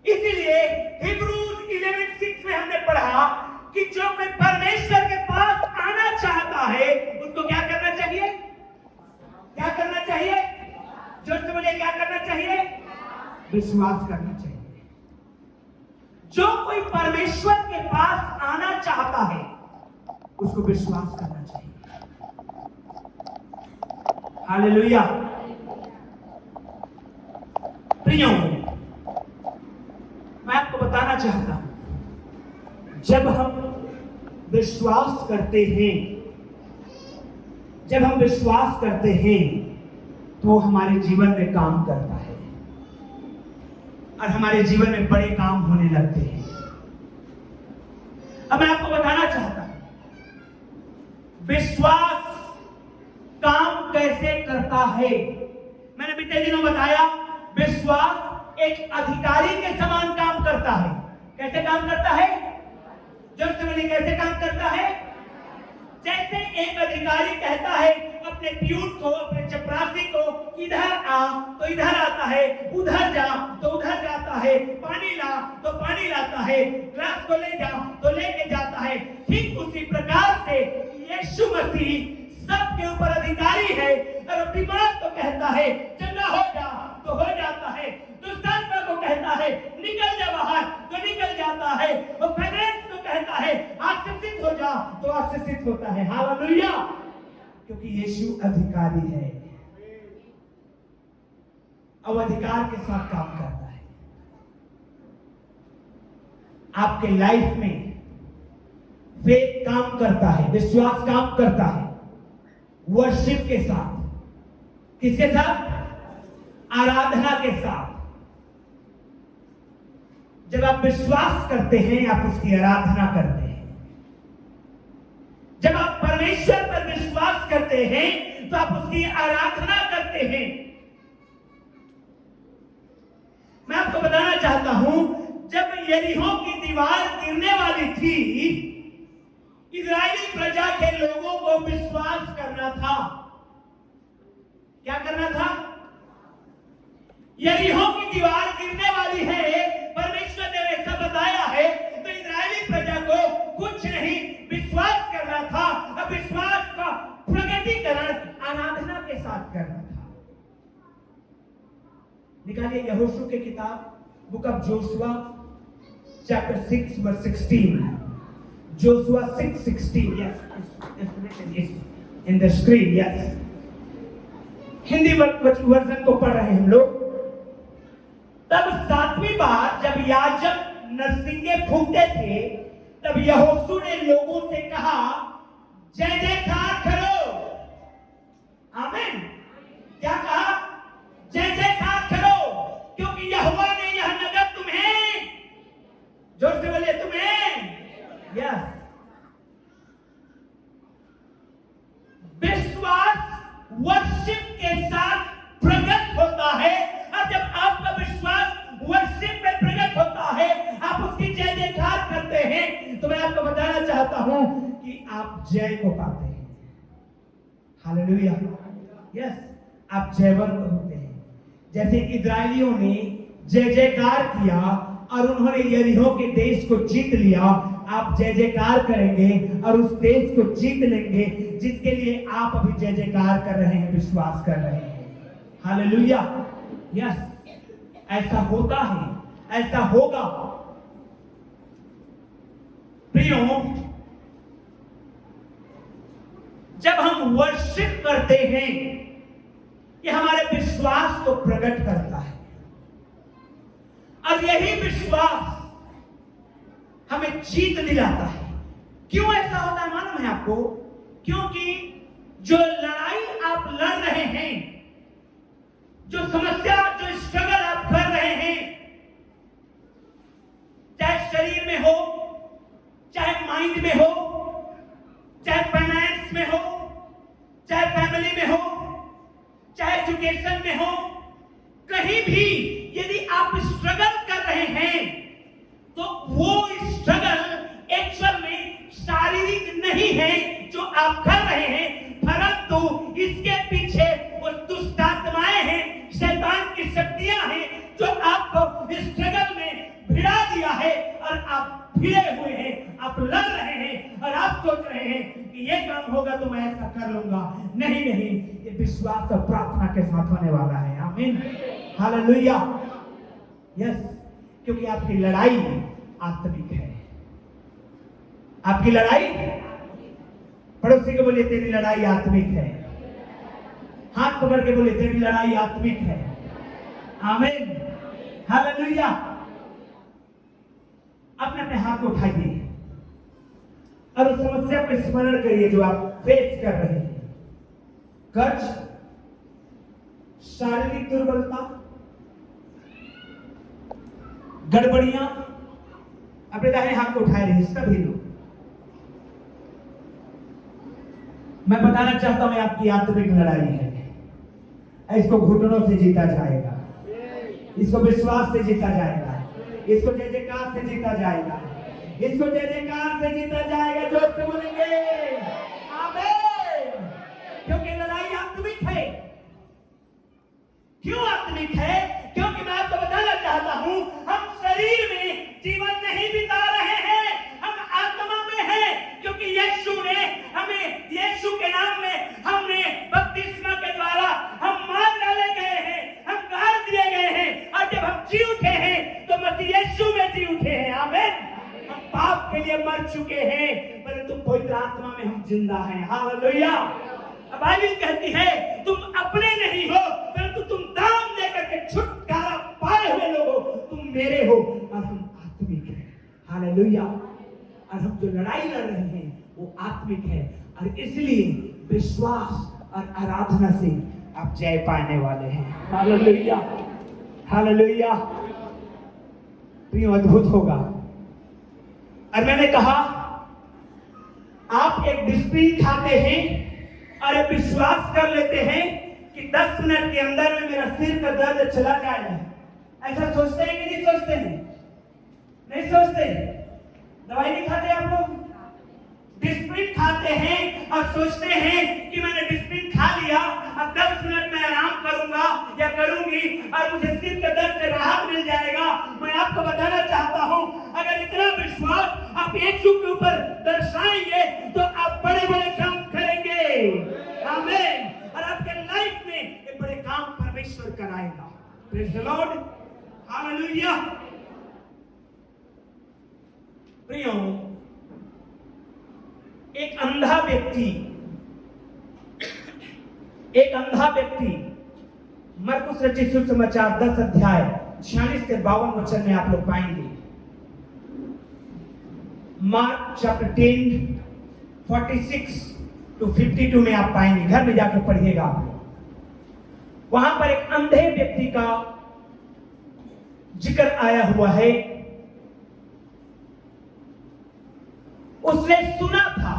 इसीलिए हिब्रूज 11:6 में हमने पढ़ा कि जो कोई परमेश्वर के पास आना चाहता है उसको क्या करना चाहिए? क्या करना चाहिए? जोर से बोलिए, क्या करना चाहिए? विश्वास करना चाहिए। जो कोई परमेश्वर के पास आना चाहता है उसको विश्वास करना चाहिए। हालेलुया। प्रियो, मैं आपको बताना चाहता हूं, जब हम विश्वास करते हैं, जब हम विश्वास करते हैं तो हमारे जीवन में काम करता है और हमारे जीवन में बड़े काम होने लगते हैं। अब मैं आपको बताना चाहता हूं विश्वास काम कैसे करता है। मैंने बीते दिनों बताया विश्वास एक अधिकारी के समान काम करता है। कैसे काम करता है? जब से मैंने कैसे काम करता है? जैसे एक अधिकारी कहता है अपने प्यून को, अपने चपरासी को, इधर आ तो इधर आता है, उधर जा तो उधर जाता है, पानी ला तो पानी लाता है, ग्लास को ले जा तो लेके जाता है। ठीक उसी प्रकार से यीशु मसीह सबके ऊपर अधिकारी है। और बीमार तो कहता है चंगा हो जा तो हो जाता है, दुष्टात्मा को कहता है निकल जा बाहर तो निकल जाता है, और फाइनेंस को कहता है आशीषित हो जा तो आशीषित होता है। हालेलुया। क्योंकि यीशु अधिकारी है, अब अधिकार के साथ काम करता है। आपके लाइफ में फेथ काम करता है, विश्वास काम करता है वर्शिप के साथ। किसके साथ? आराधना के साथ। जब आप विश्वास करते हैं आप उसकी आराधना करते हैं। जब आप परमेश्वर पर विश्वास करते हैं तो आप उसकी आराधना करते हैं। मैं आपको बताना चाहता हूं, जब यरीहो की दीवार गिरने वाली थी, इजरायली प्रजा के लोगों को विश्वास करना था। क्या करना था? यरीहो की दीवार गिरने वाली है, परमेश्वर ने ऐसा बताया है, तो इजरायली प्रजा को कुछ नहीं, विश्वास करना था। अब विश्वास का प्रगटीकरण आराधना के साथ करना था। निकालिए यहोशू की किताब, book of Joshua chapter 6 verse 16। Joshua 6:16, yes, in the screen, yes। Hindi version को पढ़ रहे हैं हम लोग। तब 7वीं बार जब याजक नरसिंगे फूंकते थे, तब यहोशू ने लोगों से कहा जय जयकार करो। आमीन। क्या कहा? जय जयकार करो, क्योंकि यहोवा ने यह नगर तुम्हें, जोर से बोलिए, तुम्हें, यस। विश्वास वर्शिप के साथ प्रकट होता है, और जब आपका विश्वास वर्शिप में प्रकट होता है, आप उसकी जय जयकार करते हैं, तो मैं आपको बताना चाहता हूं कि आप जय को पाते हैं। हालेलुया। यस, आप जयवंत होते हैं। जैसे इजरायलियों ने जय जयकार किया और उन्होंने यरीहो के देश को जीत लिया, आप जय जयकार करेंगे और उस देश को जीत लेंगे जिसके लिए आप अभी जय जयकार कर रहे हैं, विश्वास कर रहे हैं। हालेलुया। यस, ऐसा होता है, ऐसा होगा। प्रियो, जब हम वर्शिप करते हैं, ये हमारे विश्वास को प्रकट करता है, और यही विश्वास हमें जीत दिलाता है। क्यों ऐसा होता है मालूम है आपको? क्योंकि जो लड़ाई आप लड़ रहे हैं, जो समस्या, जो स्ट्रगल आप कर रहे हैं, चाहे शरीर में हो, चाहे माइंड में हो, चाहे फाइनेंस में हो, चाहे फैमिली में हो, चाहे एजुकेशन में हो, कहीं भी यदि आप स्ट्रगल कर रहे हैं तो वो स्ट्रगल एक्चुअल नहीं है जो आप कर रहे हैं, परंतु इसके पीछे वो दुष्ट आत्माएं हैं, शैतान की शक्तियां हैं जो आपको इस स्ट्रगल में भिड़ा दिया है और आप भिड़े हुए हैं, आप लड़ रहे हैं और आप सोच रहे हैं कि ये काम होगा तो मैं ऐसा कर लूंगा। नहीं नहीं, ये विश्वास और प्रार्थना के साथ होने वाला है। आमीन, हालेलुया। यस, क्योंकि आपकी लड़ाई आत्मिक है। आपकी लड़ाई, पड़ोसी को बोलिए तेरी लड़ाई आत्मिक है। हाथ पकड़ के बोलिए तेरी लड़ाई आत्मिक है। आमीन, हालेलुया। अपने अपने हाथ को उठाइए और उस समस्या को स्मरण करिए जो आप फेस कर रहे हैं। कर्ज, शारीरिक दुर्बलता, गड़बड़ियां, अपने दाहिने हाथ को उठाए रहिए सभी लोग। मैं बताना चाहता हूं आपकी आत्मिक लड़ाई है। इसको घुटनों से जीता जाएगा, इसको विश्वास से जीता जाएगा, इसको जय जयकार से जीता जाएगा, इसको जय जयकार से जीता जाएगा। जोर से बोलेंगे आमीन। क्योंकि लड़ाई आत्मिक है। क्यों आत्मिक है? क्योंकि मैं आपको बताना चाहता हूं, हम शरीर में जीवन नहीं बिता रहे हैं, हम आत्मा में हैं। क्योंकि यीशु ने हमें, यीशु के नाम में हमने बपतिस्मा के द्वारा हम मान डाले गए हैं, हम गाड़ दिए गए हैं, और जब हम जी उठे हैं तो मसीह यीशु में जी उठे हैं। आमीन। हम पाप के लिए मर चुके हैं, परंतु पवित्र आत्मा में हम जिंदा हैं। हालेलुया। बाइबल कहती है तुम अपने नहीं हो, परंतु तुम दाम देकर के छुटकारा पाए हुए लोग हो, तुम मेरे हो और हम आत्मिक हैं। हालेलुया। और हम जो लड़ाई लड़ रहे हैं वो आत्मिक है, और इसलिए विश्वास और आराधना से आप जय पाने वाले हैं। Hallelujah, hallelujah. प्रिय, अद्भुत होगा। और मैंने कहा आप एक डिस्प्लिन खाते हैं और विश्वास कर लेते हैं कि 10 मिनट के अंदर में मेरा सिर का दर्द चला जाएगा। ऐसा सोचते हैं कि नहीं सोचते हैं? नहीं सोचते। दवाई नहीं खाते आप लोग? डिस्प्लिन खाते हैं और सोचते हैं कि मैंने डिस्प्लिन खा लिया, अब 10 मिनट में आराम करूंगा या करूंगी और मुझे सिर के दर्द से राहत मिल जाएगा। मैं आपको बताना चाहता हूं, अगर इतना विश्वास आप यीशु के ऊपर दर्शाएंगे तो आप बड़े बड़े काम करेंगे। आमीन। और आपके लाइफ में ये बड़े काम परमेश्वर कराएगा। Praise the Lord, hallelujah. प्रियो, एक अंधा व्यक्ति मरकुस रचित सुसमाचार 10 अध्याय 46 से 52 वचन में आप लोग पाएंगे। मार्क चैप्टर 10 46 to 52 में आप पाएंगे। घर में जाकर पढ़िएगा आप लोग। वहां पर एक अंधे व्यक्ति का जिक्र आया हुआ है। उसने सुना था,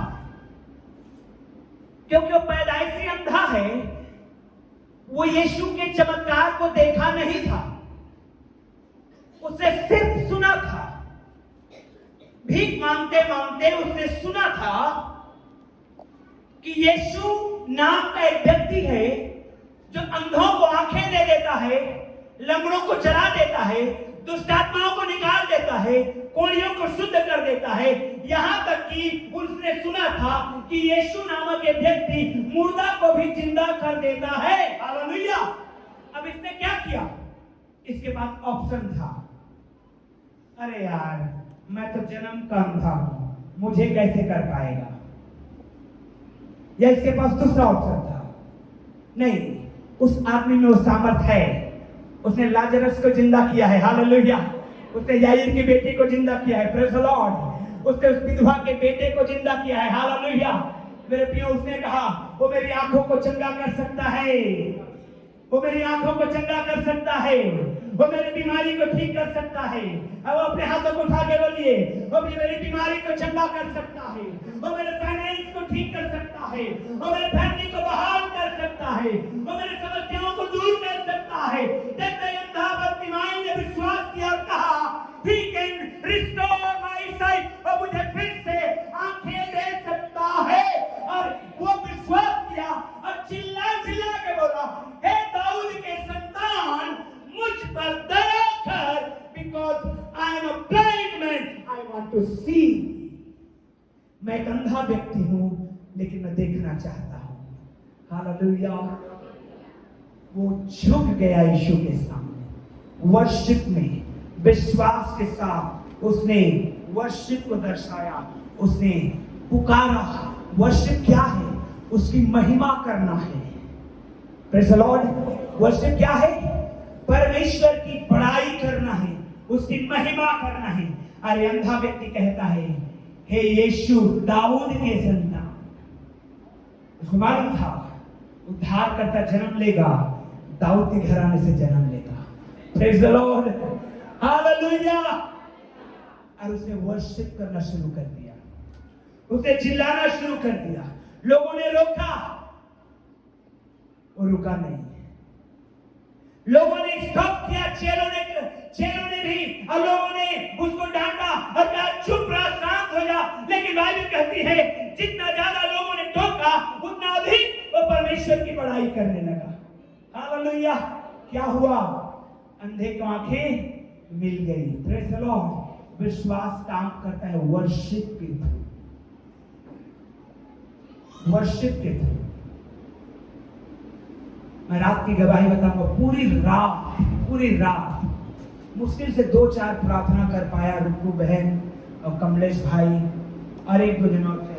क्योंकि वो पैदाइशी अंधा है, वो यीशु के चमत्कार को देखा नहीं था, उसने सिर्फ सुना था। भीख मांगते मांगते उसने सुना था कि यीशु नाम का एक व्यक्ति है जो अंधों को आंखें दे देता है, लंगड़ों को चला देता है, दुष्ट आत्माओं को निकाल देता है, कोढ़ियों को शुद्ध कर देता है। यहां तक कि उसने सुना था कि यीशु नामक एक व्यक्ति मुर्दा को भी जिंदा कर देता है। हालेलुया। अब इसने क्या किया? इसके पास ऑप्शन था, अरे यार मैं तो जन्म का अंधा हूं, मुझे कैसे कर पाएगा? या इसके पास दूसरा ऑप्शन था, नहीं, उस आदमी में वो सामर्थ है, उसने लाजरस को जिंदा किया है। हालेलुया। उसने याईर की बेटी को जिंदा किया है। Praise the Lord. उसने उस विधवा के बेटे को जिंदा किया है। हालेलुया। मेरे प्रियो, उसने कहा वो मेरी आंखों को चंगा कर सकता है, वो मेरी आंखों को चंगा कर सकता है, वो मेरी बीमारी को ठीक कर सकता है। अब अपने हाथों को उठा के बोलिए, वो भी मेरी बीमारी को चंगा कर सकता है, वो मेरे फाइनेंस को ठीक कर सकता है, वो मेरे फैमिली को बहाल कर सकता है, वो मेरी समस्याओं को दूर कर सकता है। जब अंधा बर्तिमाई ने विश्वास किया और कहा he can restore my sight, वो मुझे फिर से आंखें दे सकता अंधा व्यक्ति हूं, लेकिन मैं देखना चाहता हूं। हालेलुया। वो झुक गया यीशु के सामने, वर्शिप में, विश्वास के साथ उसने वर्शिप को दर्शाया, उसने पुकारा। वर्शिप क्या है? उसकी महिमा करना है। Praise the Lord. वर्शिप क्या है? परमेश्वर की बड़ाई करना है, उसकी महिमा करना है। अरे अंधा व्यक्ति कहता है, हे यीशु दाऊद के संतान। उसको मालूम था उद्धारकर्ता जन्म लेगा, दाऊद के घराने से जन्म लेगा। Praise the Lord. हालेलुया। और उसने वर्शिप करना शुरू कर दिया, उसने चिल्लाना शुरू कर दिया। लोगों ने रोका, वो रुका नहीं। लोगों ने स्टॉप किया, चेलों ने भी, और लोगों ने उसको डांटा और कहा चुप रहा, शांत हो जा। लेकिन बाइबल कहती है जितना ज्यादा लोगों ने टोका, उतना अधिक वो परमेश्वर की बड़ाई करने लगा। हालेलुया। क्या हुआ? अंधे की आंखें मिल गई। Praise the Lord. विश्वास काम करता है वर्शिप के थ्रू, वर्शिप के थ्रू। मैं रात की गवाही बताऊंगा। पूरी रात मुश्किल से 2-4 प्रार्थना कर पाया। रुक्कू बहन और कमलेश भाई और एक दो जनों से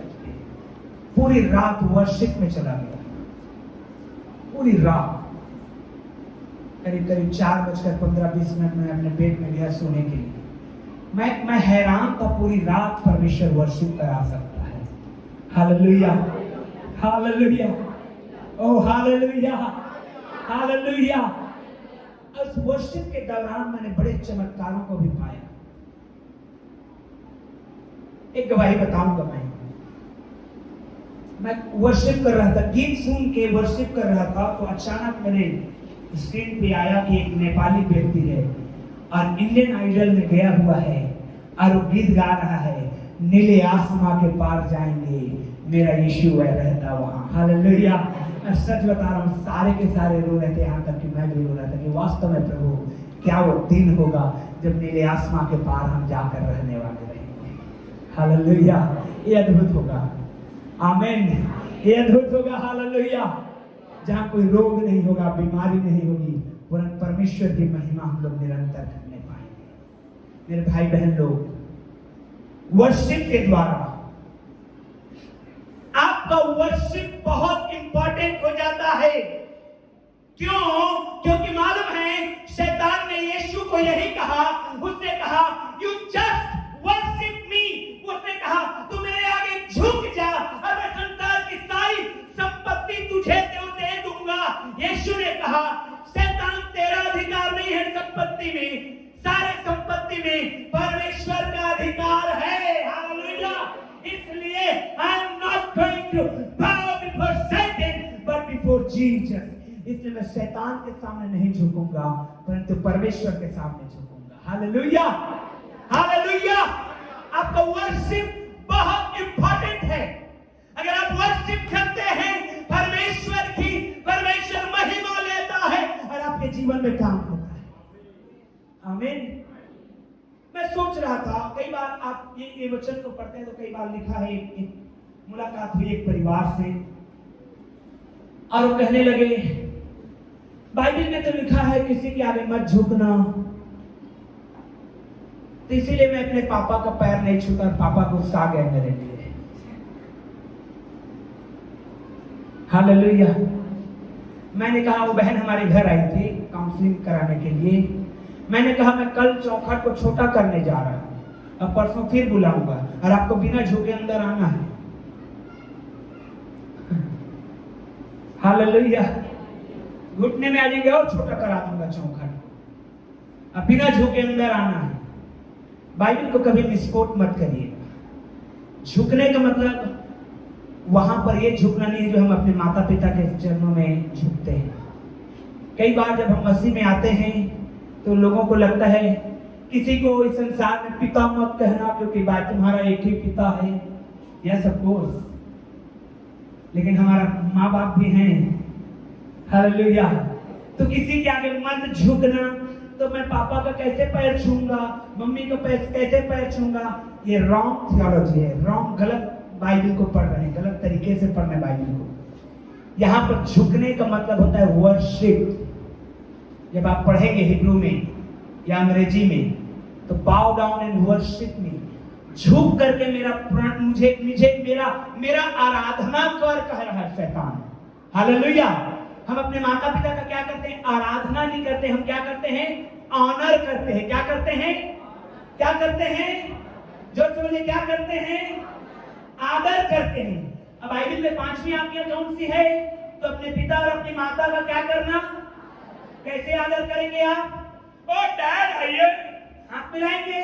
पूरी रात वर्शिप में चला गया। पूरी रात करीब 4:15-20 में अपने बेड में गया सोने के लिए। मैं हैरान था, पूरी रात परमेश्वर वर्शिप करा सकता है। हालेलुया, हालेलुया, ओ हालेलुया, हालेलुया। उस वर्शिप के दौरान मैंने बड़े चमत्कारों को भी पाया। एक गवाही बताऊंगा। मैं वर्शिप कर रहा था, गीत सुन के वर्शिप कर रहा था, तो अचानक मेरे स्क्रीन पे आया कि एक नेपाली व्यक्ति है और इंडियन आइडल में गया हुआ है और वो गीत गा रहा है, नीले आसमां के पार जाएंगे, मेरा यीशु है रहता वहां। हालेलुया। मैं सच बता रहा हूँ, सारे के सारे रो रहे थे, यहाँ तक कि मैं भी रो रहा था कि वास्तव में प्रभु क्या वो दिन होगा जब नीले आसमां के पार हम जाकर रहने वाले रहेंगे। हालेलुया। ये अद्भुत होगा। आमीन। ये अद्भुत होगा। हालेलुया। जहाँ कोई रोग नहीं होगा, बीमारी नहीं होगी, वरन परमेश्वर की महिमा हम लोग निरंतर करने पाएंगे। मेरे भाई बहन लोग, वर्शिप के द्वारा आपका वर्शिप बहुत इंपॉर्टेंट हो जाता है। क्यों? क्योंकि मालूम है शैतान ने यीशु को यही कहा, उसने कहा यू जस्ट वर्शिप मी। उसने कहा तू मेरे आगे झुक जा और मैं संसार की सारी संपत्ति तुझे दे दूंगा। यीशु ने कहा शैतान तेरा अधिकार नहीं है संपत्ति में, सारे संपत्ति में परमेश्वर का अधिकार है। हालेलुया। इसलिए I am not going to bow before Satan but before Jesus। इसलिए मैं शैतान के सामने नहीं झुकूंगा, परंतु परमेश्वर के सामने झुकूंगा। Hallelujah, hallelujah. आपका वर्शिप बहुत इंपॉर्टेंट है। अगर आप वर्शिप करते हैं, परमेश्वर महिमा लेता है और आपके जीवन में काम होता है। आमीन। मैं सोच रहा था, कई बार आप ये वचन को पढ़ते हैं तो कई बार लिखा है, एक मुलाकात हुई एक परिवार से और वो कहने लगे बाइबल में तो लिखा है किसी के आगे मत झुकना, तो इसीलिए मैं अपने पापा का पैर नहीं छूता। पापा गुस्सा आ गए मेरे लिए। हालेलुया। मैंने कहा, वो बहन हमारे घर आई थी काउंसलिंग कराने के लिए। मैंने कहा मैं कल चौखट को छोटा करने जा रहा हूं, अब परसों फिर बुलाऊंगा और आपको बिना झुके अंदर आना है। हालेलुया। घुटने में आ जाएंगे और छोटा करा दूंगा चौखट, अब बिना झुके अंदर आना है। बाइबल को कभी मिसकोट मत करिएगा। झुकने का मतलब वहां पर ये झुकना नहीं है जो हम अपने माता पिता के चरणों में झुकते हैं। कई बार जब हम मसीह में आते हैं तो लोगों को लगता है किसी को इस संसार में पिता मत कहना क्योंकि भाई तुम्हारा एक ही पिता है। यस ऑफ कोर्स, लेकिन हमारा माँ बाप भी हैं। हालेलुया। तो किसी के आगे मत झुकना। तो मैं पापा का कैसे पैर छूंगा, मम्मी का कैसे पैर छूंगा? ये रॉन्ग थियोलॉजी है, रॉन्ग गलत बाइबल को पढ़ रहे हैं, गलत तरीके से पढ़ रहे हैं बाइबल को। यहाँ पर झुकने का मतलब होता है वर्शिप। जब आप पढ़ेंगे हिब्रू में या अंग्रेजी में, तो बाउ डाउन एंड वर्शिप में, झुक करके मेरा आराधना कर कह रहा है शैतान। हालेलुया। हम अपने माता पिता का क्या करते हैं? आराधना नहीं करते, हम क्या करते हैं? ऑनर करते हैं। क्या करते हैं? क्या करते हैं? जो समझे, क्या करते हैं? आदर करते हैं। अब बाइबल में 5वीं आज्ञा कौन सी है? तो अपने पिता और अपनी माता का क्या करना? कैसे आदर करेंगे आप? ओ डैड आइए, हाथ मिलाएंगे,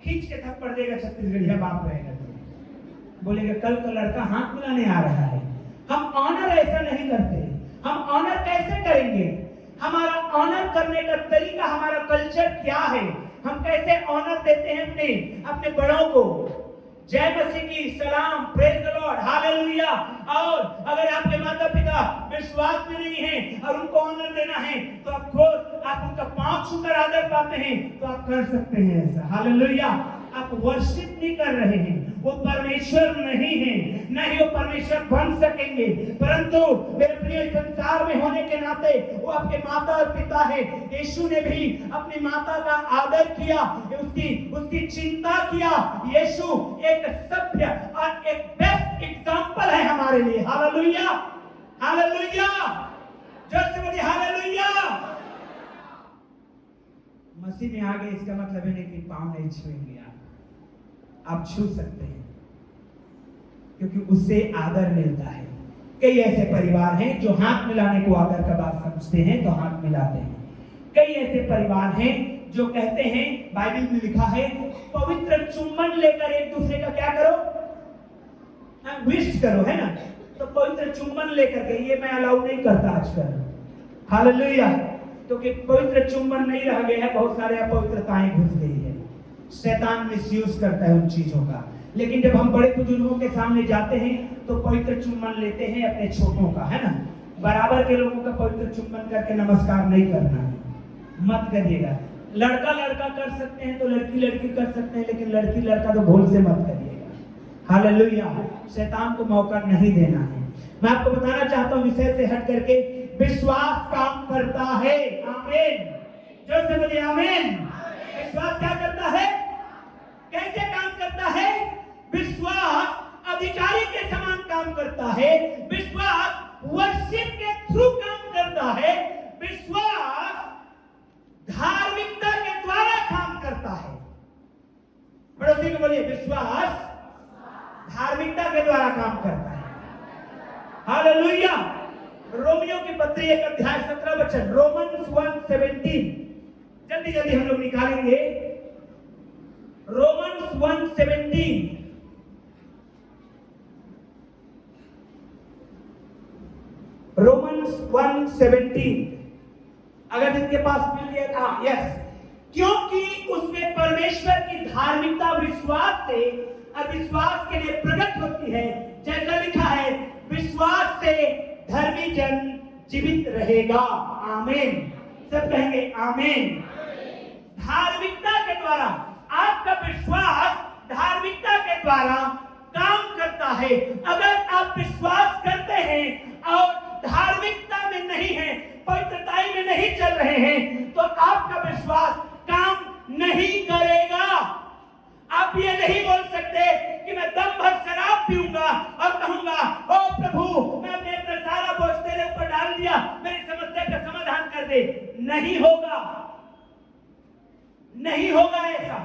खींच के थप्पड़ देगा छत्तीसगढ़िया बाप रहेगा तो बोलेगा कल का लड़का हाथ मिलाने आ रहा है। हम ऑनर ऐसा नहीं करते। हम ऑनर कैसे करेंगे? हमारा ऑनर करने का तरीका, हमारा कल्चर क्या है? हम कैसे ऑनर देते हैं अपने बड़ों को? जय मसीह की, सलाम, प्रेज द लॉर्ड, हालेलुया। और अगर आपके माता पिता विश्वास में नहीं हैं और उनको ऑनर देना है, तो आप उनका पांव छूकर आदर पाते हैं, तो आप कर सकते हैं ऐसा। हालेलुया। आप वर्शिप नहीं कर रहे हैं, वो परमेश्वर नहीं है, न ही वो परमेश्वर बन सकेंगे। परंतु मेरे प्रिय, संसार में होने के नाते वो आपके माता और पिता है। यीशु ने भी अपनी माता का आदर किया, उसकी चिंता किया। यीशु एक सभ्य और एक बेस्ट एग्जाम्पल है हमारे लिए। हालेलुया, हालेलुया, जोर से बोलिए हालेलुया। मसीह में आ गए, इसका मतलब है कि पांव नहीं छुएंगे आप छू सकते हैं, क्योंकि उससे आदर मिलता है। कई ऐसे परिवार हैं जो हाथ मिलाने को आदर का बात समझते हैं तो हाथ मिलाते हैं। कई ऐसे परिवार हैं जो कहते हैं, बाइबल में लिखा है, पवित्र चुम्बन लेकर एक दूसरे का क्या करो? विश करो, है ना? तो पवित्र चुम्बन लेकर के, ये मैं अलाउ नहीं करता आजकल। हालेलुया। तो कि पवित्र चुम्बन नहीं रह गया है, बहुत सारे अपवित्रताएं घुस गई है। शैतान मिसयूज करता है उन चीजों का। लेकिन जब हम बड़े बुजुर्गों के सामने जाते हैं तो पवित्र चुम्बन लेते हैं अपने छोटों का, है ना? बराबर के लोगों का पवित्र चुम्बन करके नमस्कार नहीं करना है, मत करिएगा। लड़का लड़का कर सकते हैं तो लड़की लड़की कर सकते हैं, लेकिन लड़की लड़का तो भूल से मत करिएगा। हालेलुया। शैतान को मौका नहीं देना है। मैं आपको बताना चाहता हूं, विषय से हट करके, विश्वास काम करता है। आमीन। जोर से बोलिए आमीन। विश्वास क्या करता है? कैसे काम करता है? विश्वास अधिकारी के समान काम करता है। विश्वास वर्शिप के थ्रू काम करता है। विश्वास धार्मिकता के द्वारा काम करता है। पड़ोसी को बोलिए, विश्वास धार्मिकता के द्वारा काम करता है। हालेलुया। रोमियो की पत्री 1 अध्याय 17 वचन, रोमन्स 1:17, जल्दी जल्दी हम लोग निकालेंगे। रोमन्स 1:17, रोमन्स 1:17, अगर जिनके पास मिल गया, यस। क्योंकि उसमें परमेश्वर की धार्मिकता विश्वास से और विश्वास के लिए प्रकट होती है। जैसा लिखा है, विश्वास से धर्मी जन जीवित रहेगा। आमीन। सब कहेंगे आमीन। धार्मिकता के द्वारा, आपका विश्वास धार्मिकता के द्वारा काम करता है। अगर आप विश्वास करते हैं और धार्मिकता में नहीं है, पवित्रताई में नहीं चल रहे हैं, तो आपका विश्वास काम नहीं करेगा। आप ये नहीं बोल सकते कि मैं दम भर शराब पीऊंगा और कहूंगा, ओ प्रभु, मैंने अपना सारा बोझ तेरे ऊपर डाल दिया, मेरी समस्या का समाधान कर दे। नहीं होगा, नहीं होगा ऐसा।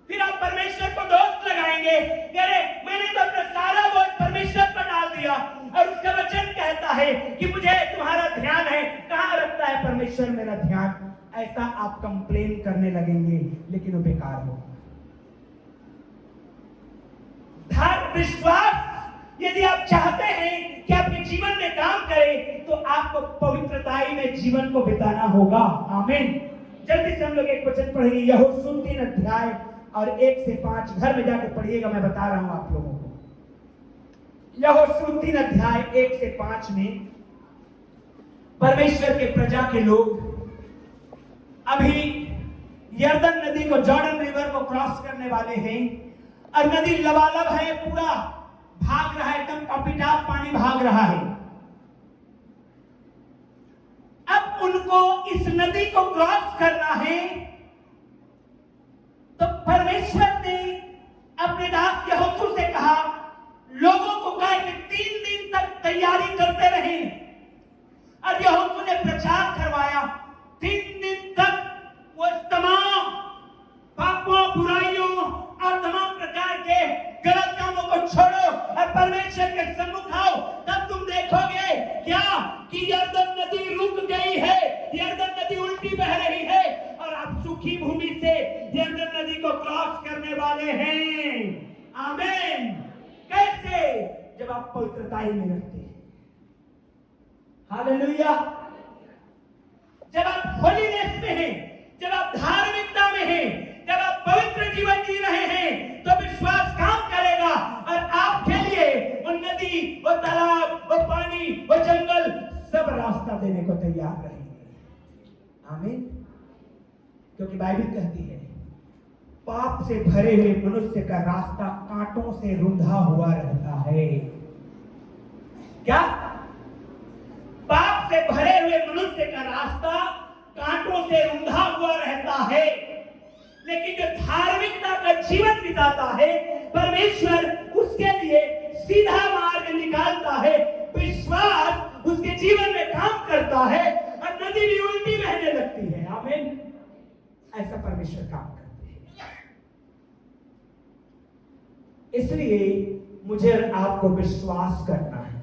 फिर आप परमेश्वर को दोष लगाएंगे, अरे मैंने तो अपना सारा बोझ परमेश्वर पर डाल दिया और उसका वचन कहता है कि मुझे तुम्हारा ध्यान है। कहां रखता है परमेश्वर मेरा ध्यान? ऐसा आप कंप्लेन करने लगेंगे, लेकिन वो बेकार होगा। विश्वास यदि आप चाहते हैं कि आपके जीवन में काम करे, तो आपको पवित्रताई में जीवन को बिताना होगा। आमीन। जल्दी से हम लोग एक वचन पढ़ेंगे, यहोशू 3 अध्याय और 1 से 5। घर में जाकर पढ़िएगा, मैं बता रहा हूं आप लोगों को। यहोशू 3 अध्याय 1 से 5 में परमेश्वर के प्रजा के लोग अभी यरदन नदी को, जॉर्डन रिवर को क्रॉस करने वाले हैं। और नदी लबालब है, पूरा भाग रहा है, एकदम टॉपिटाप पानी भाग रहा है। अब उनको इस नदी को क्रॉस करना है, तो परमेश्वर ने अपने दास यहोशू से कहा, लोगों को कहा कि 3 दिन तक तैयारी करते रहें। और यहोशू ने प्रचार करवाया, 3 दिन तक वो तमाम पापों, बुराइयों और तमाम प्रकार के गलत कामों को छोड़ो और परमेश्वर के सम्मुख आओ, तब तुम देखोगे क्या कि यरदन नदी रुक गई है, यरदन नदी उल्टी बह रही है और आप सूखी भूमि से यरदन नदी को क्रॉस करने वाले हैं। आमीन। कैसे? जब आप पवित्रताई में रहते हैं। हालेलुया। जब आप होलीनेस में हैं, जब आप धार्मिकता में हैं, जब आप पवित्र जीवन जी रहे हैं, तो विश्वास काम करेगा और आपके लिए वो नदी, वो तालाब, वो पानी, वो जंगल सब रास्ता देने को तैयार रहेंगे। आमीन। क्योंकि बाइबल कहती है, पाप से भरे हुए मनुष्य का रास्ता कांटों से रुंधा हुआ रहता है। क्या? पाप से भरे हुए मनुष्य का रास्ता कांटों से रुंधा हुआ रहता है, लेकिन जो धार्मिकता का जीवन बिताता है, परमेश्वर उसके लिए सीधा मार्ग निकालता है। विश्वास उसके जीवन में काम करता है और नदी भी उल्टी बहने लगती है। आमीन। ऐसा परमेश्वर काम करते हैं। इसलिए मुझे और आपको विश्वास करना है।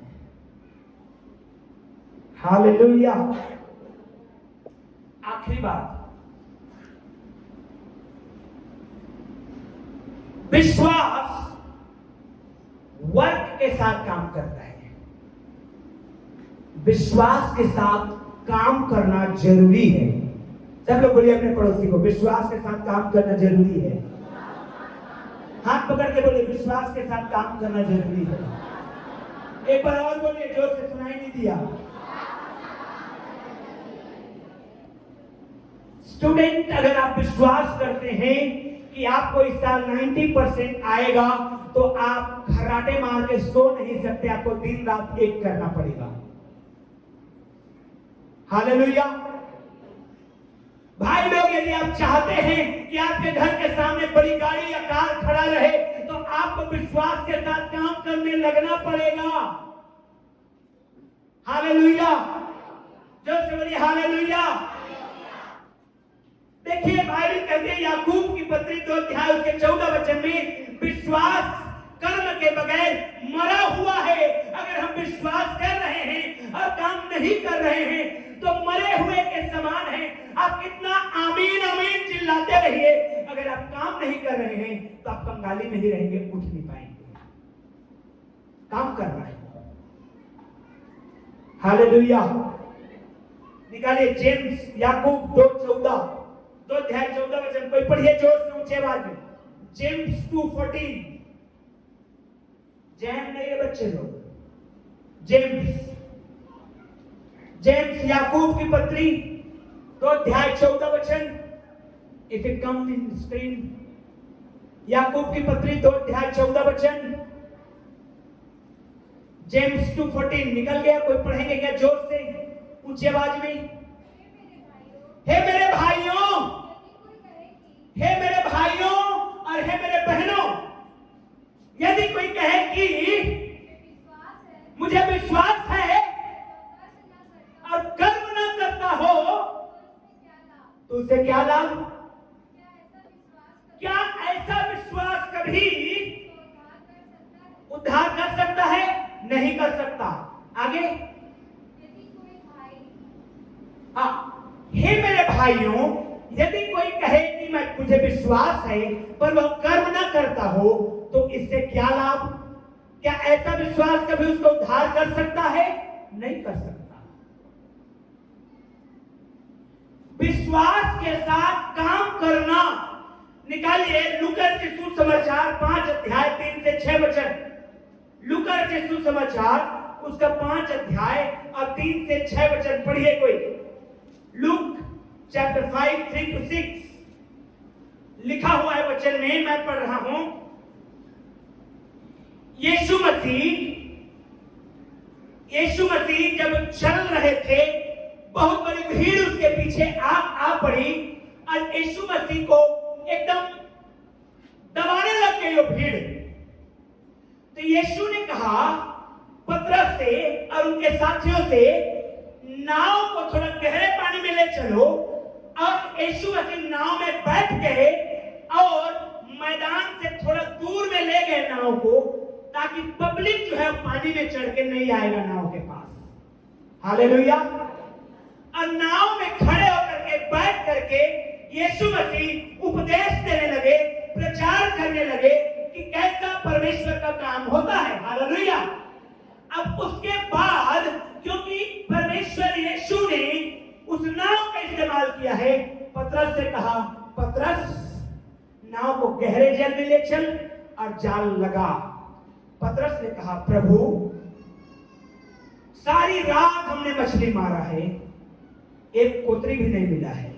हालेलुया। आखिरी बात, विश्वास वर्क के साथ काम करता है। विश्वास के साथ काम करना जरूरी है। सब लोग बोलिए अपने पड़ोसी को, विश्वास के साथ काम करना जरूरी है। हाथ पकड़ के बोलिए, विश्वास के साथ काम करना जरूरी है। एक बार और बोलिए, जोर से सुनाई नहीं दिया। स्टूडेंट, अगर आप विश्वास करते हैं कि आपको इस साल 90% आएगा, तो आप खर्राटे मार के सो नहीं सकते, आपको दिन रात एक करना पड़ेगा। हालेलुया। भाई लोग, यदि आप चाहते हैं कि आपके घर के सामने बड़ी गाड़ी या कार खड़ा रहे, तो आपको विश्वास के साथ काम करने लगना पड़ेगा। हालेलुया। जो से बोलिए हालेलुया। देखिए, बाइबल कहती है याकूब की पत्री 2 अध्याय उसके 14 वचन में, विश्वास कर्म के बगैर मरा हुआ है। अगर हम विश्वास कर रहे हैं और काम नहीं कर रहे हैं, तो मरे हुए के समान है। आप कितना आमीन आमीन चिल्लाते रहिए, अगर आप काम नहीं कर रहे हैं तो आप कंगाली में ही रहेंगे, उठ नहीं पाएंगे। काम करना है। हालेलुया। निकालिए जेम्स, याकूब 2:14, 2 अध्याय 14 वचन। कोई पढ़िए जोर से, ऊंचे आवाज में। जेम्स 2:14। जैम नहीं है बच्चे लोग, जेम्स। जेम्स याकूब की पत्री 2 अध्याय 14 वचन। If it come in screen, याकूब की पत्री 2 अध्याय 14 वचन। जेम्स 2:14 निकल गया? कोई पढ़ेंगे क्या जोर से, ऊंची आवाज में? हे मेरे भाइयों, हे मेरे भाइयों और हे मेरे बहनों, यदि कोई कहे कि मुझे विश्वास है और कर्म न करता हो, तो उसे क्या लाभ? क्या ऐसा विश्वास कभी उद्धार कर सकता है? नहीं कर सकता। आगे, हे मेरे भाइयों, यदि कोई कहे कि मैं मुझे विश्वास है पर वह कर्म ना करता हो, तो इससे क्या लाभ? क्या ऐसा विश्वास कभी उसको उद्धार कर सकता है? नहीं कर सकता। विश्वास के साथ काम करना। निकालिए लूका के सुसमाचार 5 अध्याय 3 से 6 वचन। लूका के सुसमाचार उसका 5 अध्याय और 3 से 6 वचन पढ़िए कोई। लूक चैप्टर 5 3 to 6 लिखा हुआ है वचन में, मैं पढ़ रहा हूं। यीशु मसीह जब चल रहे थे, बहुत बड़ी भीड़ उसके पीछे आ पड़ी और यीशु मसीह को एकदम दबाने लग गई वो भीड़। तो यीशु ने कहा पतरस से और उनके साथियों से, नाव को थोड़ा गहरे पानी में ले चलो। और यीशु मसीह नाव में बैठ गए और मैदान से थोड़ा दूर में ले गए नाव को, ताकि पब्लिक जो है पानी में चढ़ के नहीं आएगा नाव के पास। हालेलुया। और नाव में खड़े होकर के बैठ करके यीशु मसीह उपदेश देने लगे, प्रचार करने लगे कि कैसा परमेश्वर का काम होता है। हालेलुया। अब उसके बाद क्योंकि परमेश्वर यीशु ने उस नाव का इस्तेमाल किया है, पतरस से कहा, पतरस नाव को गहरे जल में ले चल और जाल लगा। पतरस ने कहा, प्रभु सारी रात हमने मछली मारा है, एक कोतरी भी नहीं मिला है,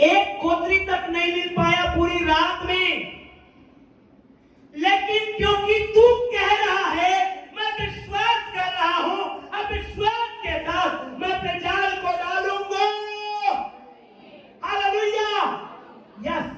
एक कोतरी तक नहीं मिल पाया पूरी रात में। लेकिन क्योंकि तू कह रहा है, मैं विश्वास कर रहा हूं, अब विश्वास के साथ मैं अपने जाल को डालूंगा। हालेलुया। यस,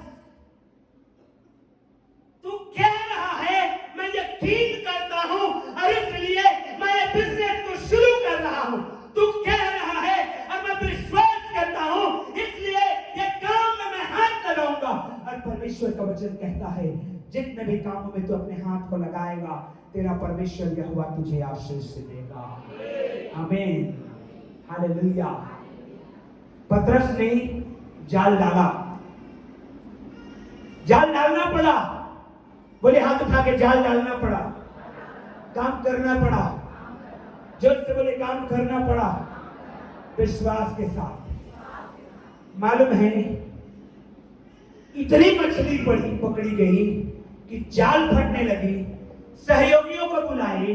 तू कह रहा है, मैं यकीन करता हूं और इसलिए मैं ये बिजनेस को शुरू कर रहा हूं। तू कह रहा है और मैं विश्वास करता हूं, इसलिए ये काम में मैं हाथ लगाऊंगा। और परमेश्वर का वचन कहता है, जितने भी कामों में तू अपने हाथ को लगाएगा, तेरा परमेश्वर यहोवा तुझे आशीष देगा। आमीन। हालेलुया। पतरस ने जाल डाला, जाल डालना पड़ा। बोले हाथ उठा के, जाल डालना पड़ा, काम करना पड़ा। जोर से बोले, काम करना पड़ा विश्वास के साथ। मालूम है इतनी मछली बड़ी पकड़ी गई कि जाल फटने लगी। सहयोगियों को बुलाए,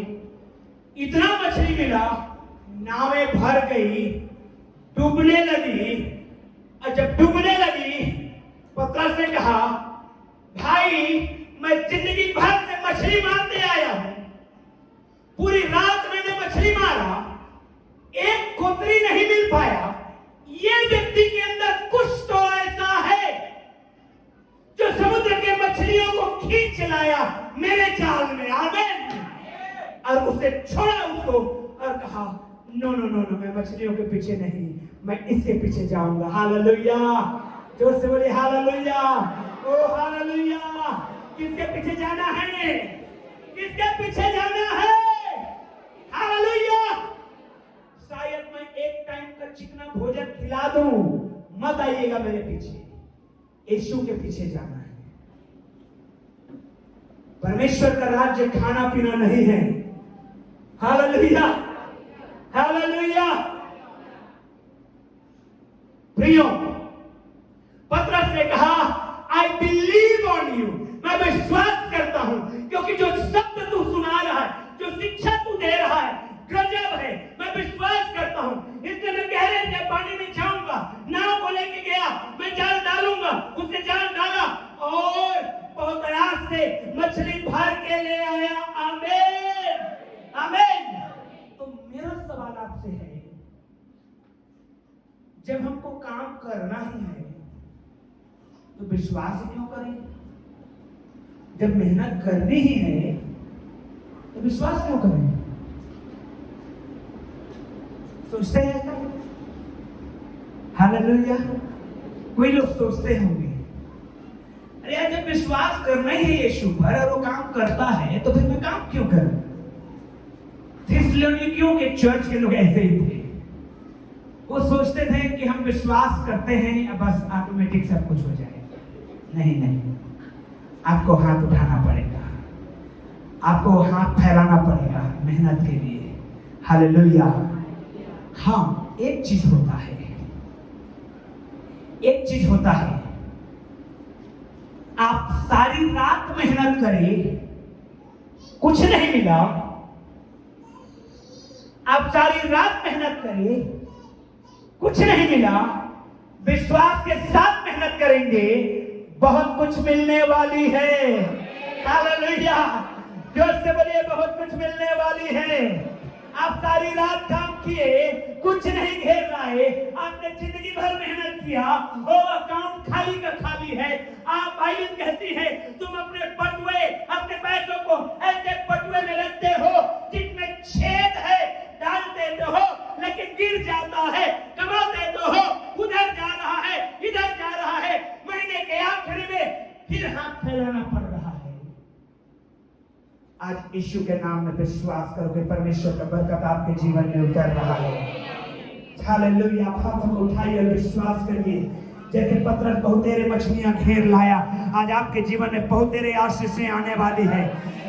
इतना मछली मिला, नावें भर गई, डूबने लगी। और जब डूबने लगी, पतरस ने कहा, भाई मैं जिंदगी भर से मछली मारते आया हूं, पूरी रात मैंने मछली मारा, एक कोतरी नहीं मिल पाया। ये व्यक्ति के अंदर कुछ तो ऐसा है जो समुद्र के मछलियों को खींच लाया मेरे जाल में। आमीन। और उसे छोड़ा उसको और कहा, नो नो नो नो, मैं मछलियों के पीछे नहीं, मैं इसके पीछे जाऊंगा। हालेलुया। जोर से बोले हालेलुया। ओ हालेलुया। किसके पीछे जाना है? किसके पीछे जाना है? हालेलुया। शायद मैं एक टाइम का चिकना भोजन खिला दूं, मत आइएगा मेरे पीछे, यीशु के पीछे जाना है। परमेश्वर का राज्य खाना पीना नहीं है। हालेलुया। हालेलुया। प्रियो, पतरस ने कहा, आई बिलीव ऑन यू, मैं विश्वास करता हूं, क्योंकि जो शब्द तू सुना रहा है, जो शिक्षा तू दे रहा है, गजब है। मैं विश्वास करता हूं, इसलिए मैं गहरे पानी में जाऊंगा, नाव को लेके गया, मैं जाल डालूंगा। उसने जाल डाला और बहुत प्रयास से मछली भर के ले आया। आमीन। आमीन। तो मेरा सवाल आपसे है, जब हमको काम करना ही है तो विश्वास क्यों करें? जब मेहनत करनी ही है तो विश्वास क्यों करें? सोचते हैं ऐसा? हालेलुया। कोई लोग सोचते होंगे, अरे यार जब विश्वास करना ही है यीशु पर और वो काम करता है तो फिर मैं काम क्यों करूं? थिस्सलुनीकियों के चर्च के लोग ऐसे ही थे। वो सोचते थे कि हम विश्वास करते हैं अब बस ऑटोमेटिक सब कुछ हो जाएगा। नहीं नहीं, आपको हाथ उठाना पड़ेगा, आपको हाथ फैलाना पड़ेगा मेहनत के लिए। हालेलुया। हाँ, एक चीज होता है, एक चीज होता है, आप सारी रात मेहनत करें, कुछ नहीं मिला, आप सारी रात मेहनत करें, कुछ नहीं मिला, विश्वास के साथ मेहनत करेंगे, बहुत कुछ मिलने वाली है। हालेलुया। जोर से बोलिए, बहुत कुछ मिलने वाली है। आप सारी रात काम किए, कुछ नहीं घेर रहा है। आपने जिंदगी भर मेहनत किया, वो अकाउंट खाली का खाली है। आप बाइबल कहती है तुम अपने बटुए, अपने पैसों को ऐसे बटुए में रखते हो जिसमें छेद है, डाल देते हो लेकिन गिर जाता है, कमाते तो हो, उधर जा रहा है, इधर जा रहा है, महीने के आखिर में फिर हाथ फैलाना पड़ रहा है। आज यीशु के नाम में विश्वास करोगे, परमेश्वर का बरकत आपके जीवन में उतर रहा है। हालेलुया। आप हाथों को उठाइए और विश्वास करिए, जैसे पतरस बहुतेरे मछलियां घेर लाया, आज आपके जीवन में बहुतेरे आशीषें आने वाली है।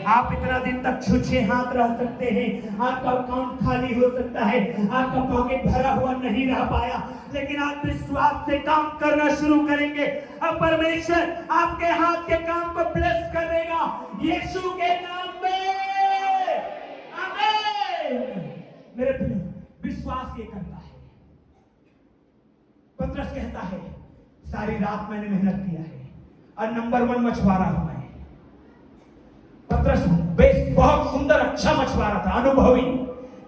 आप इतना दिन तक छुछे हाथ रह सकते हैं, आपका अकाउंट खाली हो सकता है, आपका पॉकेट भरा हुआ नहीं रह पाया, लेकिन आप विश्वास से काम करना शुरू करेंगे, अब परमेश्वर आपके हाथ के काम को ब्लेस करेगा यीशु के नाम में। आमीन। मेरे प्रिय, विश्वास ये करता है। पतरस कहता है सारी रात मैंने मेहनत किया है और नंबर 1 मछुआरा हूं मैं। पतरस बहुत सुंदर अच्छा मछुआरा था, अनुभवी।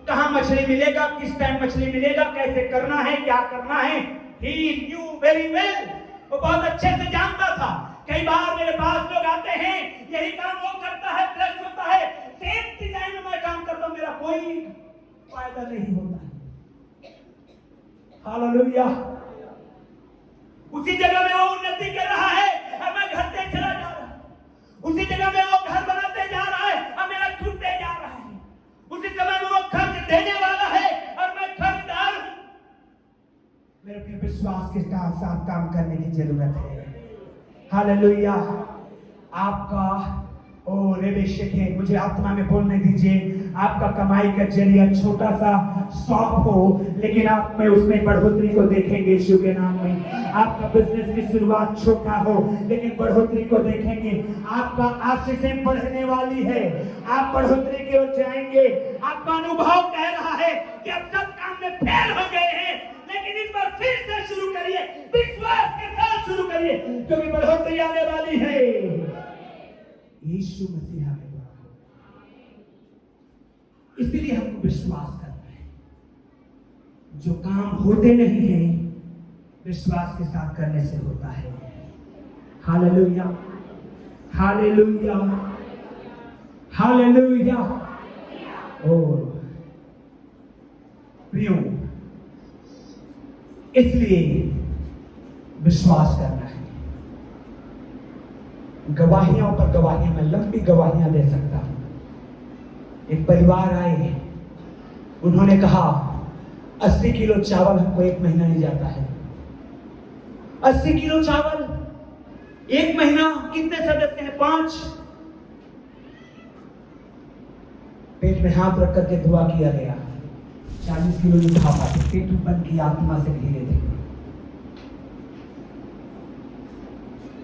कहां मछली मिलेगा, किस टाइम मछली मिलेगा, कैसे करना है, क्या करना है, he knew very well। वो बहुत अच्छे से जानता था। कई बार मेरे पास लोग आते हैं, यही काम वो करता है, प्लस होता है, सेम डिजाइन में मैं काम करता हूं, मेरा कोई फायदा नहीं होता है। हालेलुया। उसी जगह में वो उन्नति कर रहा है और मैं घटते चला जा रहा हूं। उसी जगह में वो घर बनाते जा रहा है और मेरा छूटते जा रहा है। उसी समय में वो खर्च देने वाला है और मैं खरीदार हूं। मेरे के विश्वास के साथ काम करने की जरूरत है। हालेलुया। आपका ओ रेबेशक है, मुझे आत्मा में बोलने दीजिए। आपका कमाई का जरिया छोटा सा शॉप हो, लेकिन आप में उसमें बढ़ोतरी को देखेंगे यीशु के नाम में। आपका बिजनेस की शुरुआत छोटा हो, लेकिन बढ़ोतरी को देखेंगे। आपका आशीषें बढ़ने वाली है, आप बढ़ोतरी की ओर जाएंगे। आपका अनुभव कह रहा है कि अब सब काम में फेल हो गए हैं, लेकिन इस बार फिर से शुरू करिए, विश्वास के साथ शुरू करिए, क्योंकि बढ़ोतरी आने वाली है यीशु मसीह के द्वारा। इसलिए हमको विश्वास करना है। जो काम होते नहीं है, विश्वास के साथ करने से होता है। Hallelujah, hallelujah, hallelujah. और प्रियो, इसलिए विश्वास करना है। गवाहियों पर गवाहियां, मैं लंबी गवाहियां दे सकता हूं। एक परिवार आए, उन्होंने कहा 80 किलो चावल हमको 1 महीना नहीं जाता है। 80 किलो चावल 1 महीना, कितने सदस्य हैं? 5। पेट में हाथ रख करके दुआ किया गया। 40 किलो नहीं खा पाते, पेट बंद की आत्मा से घिरे थे।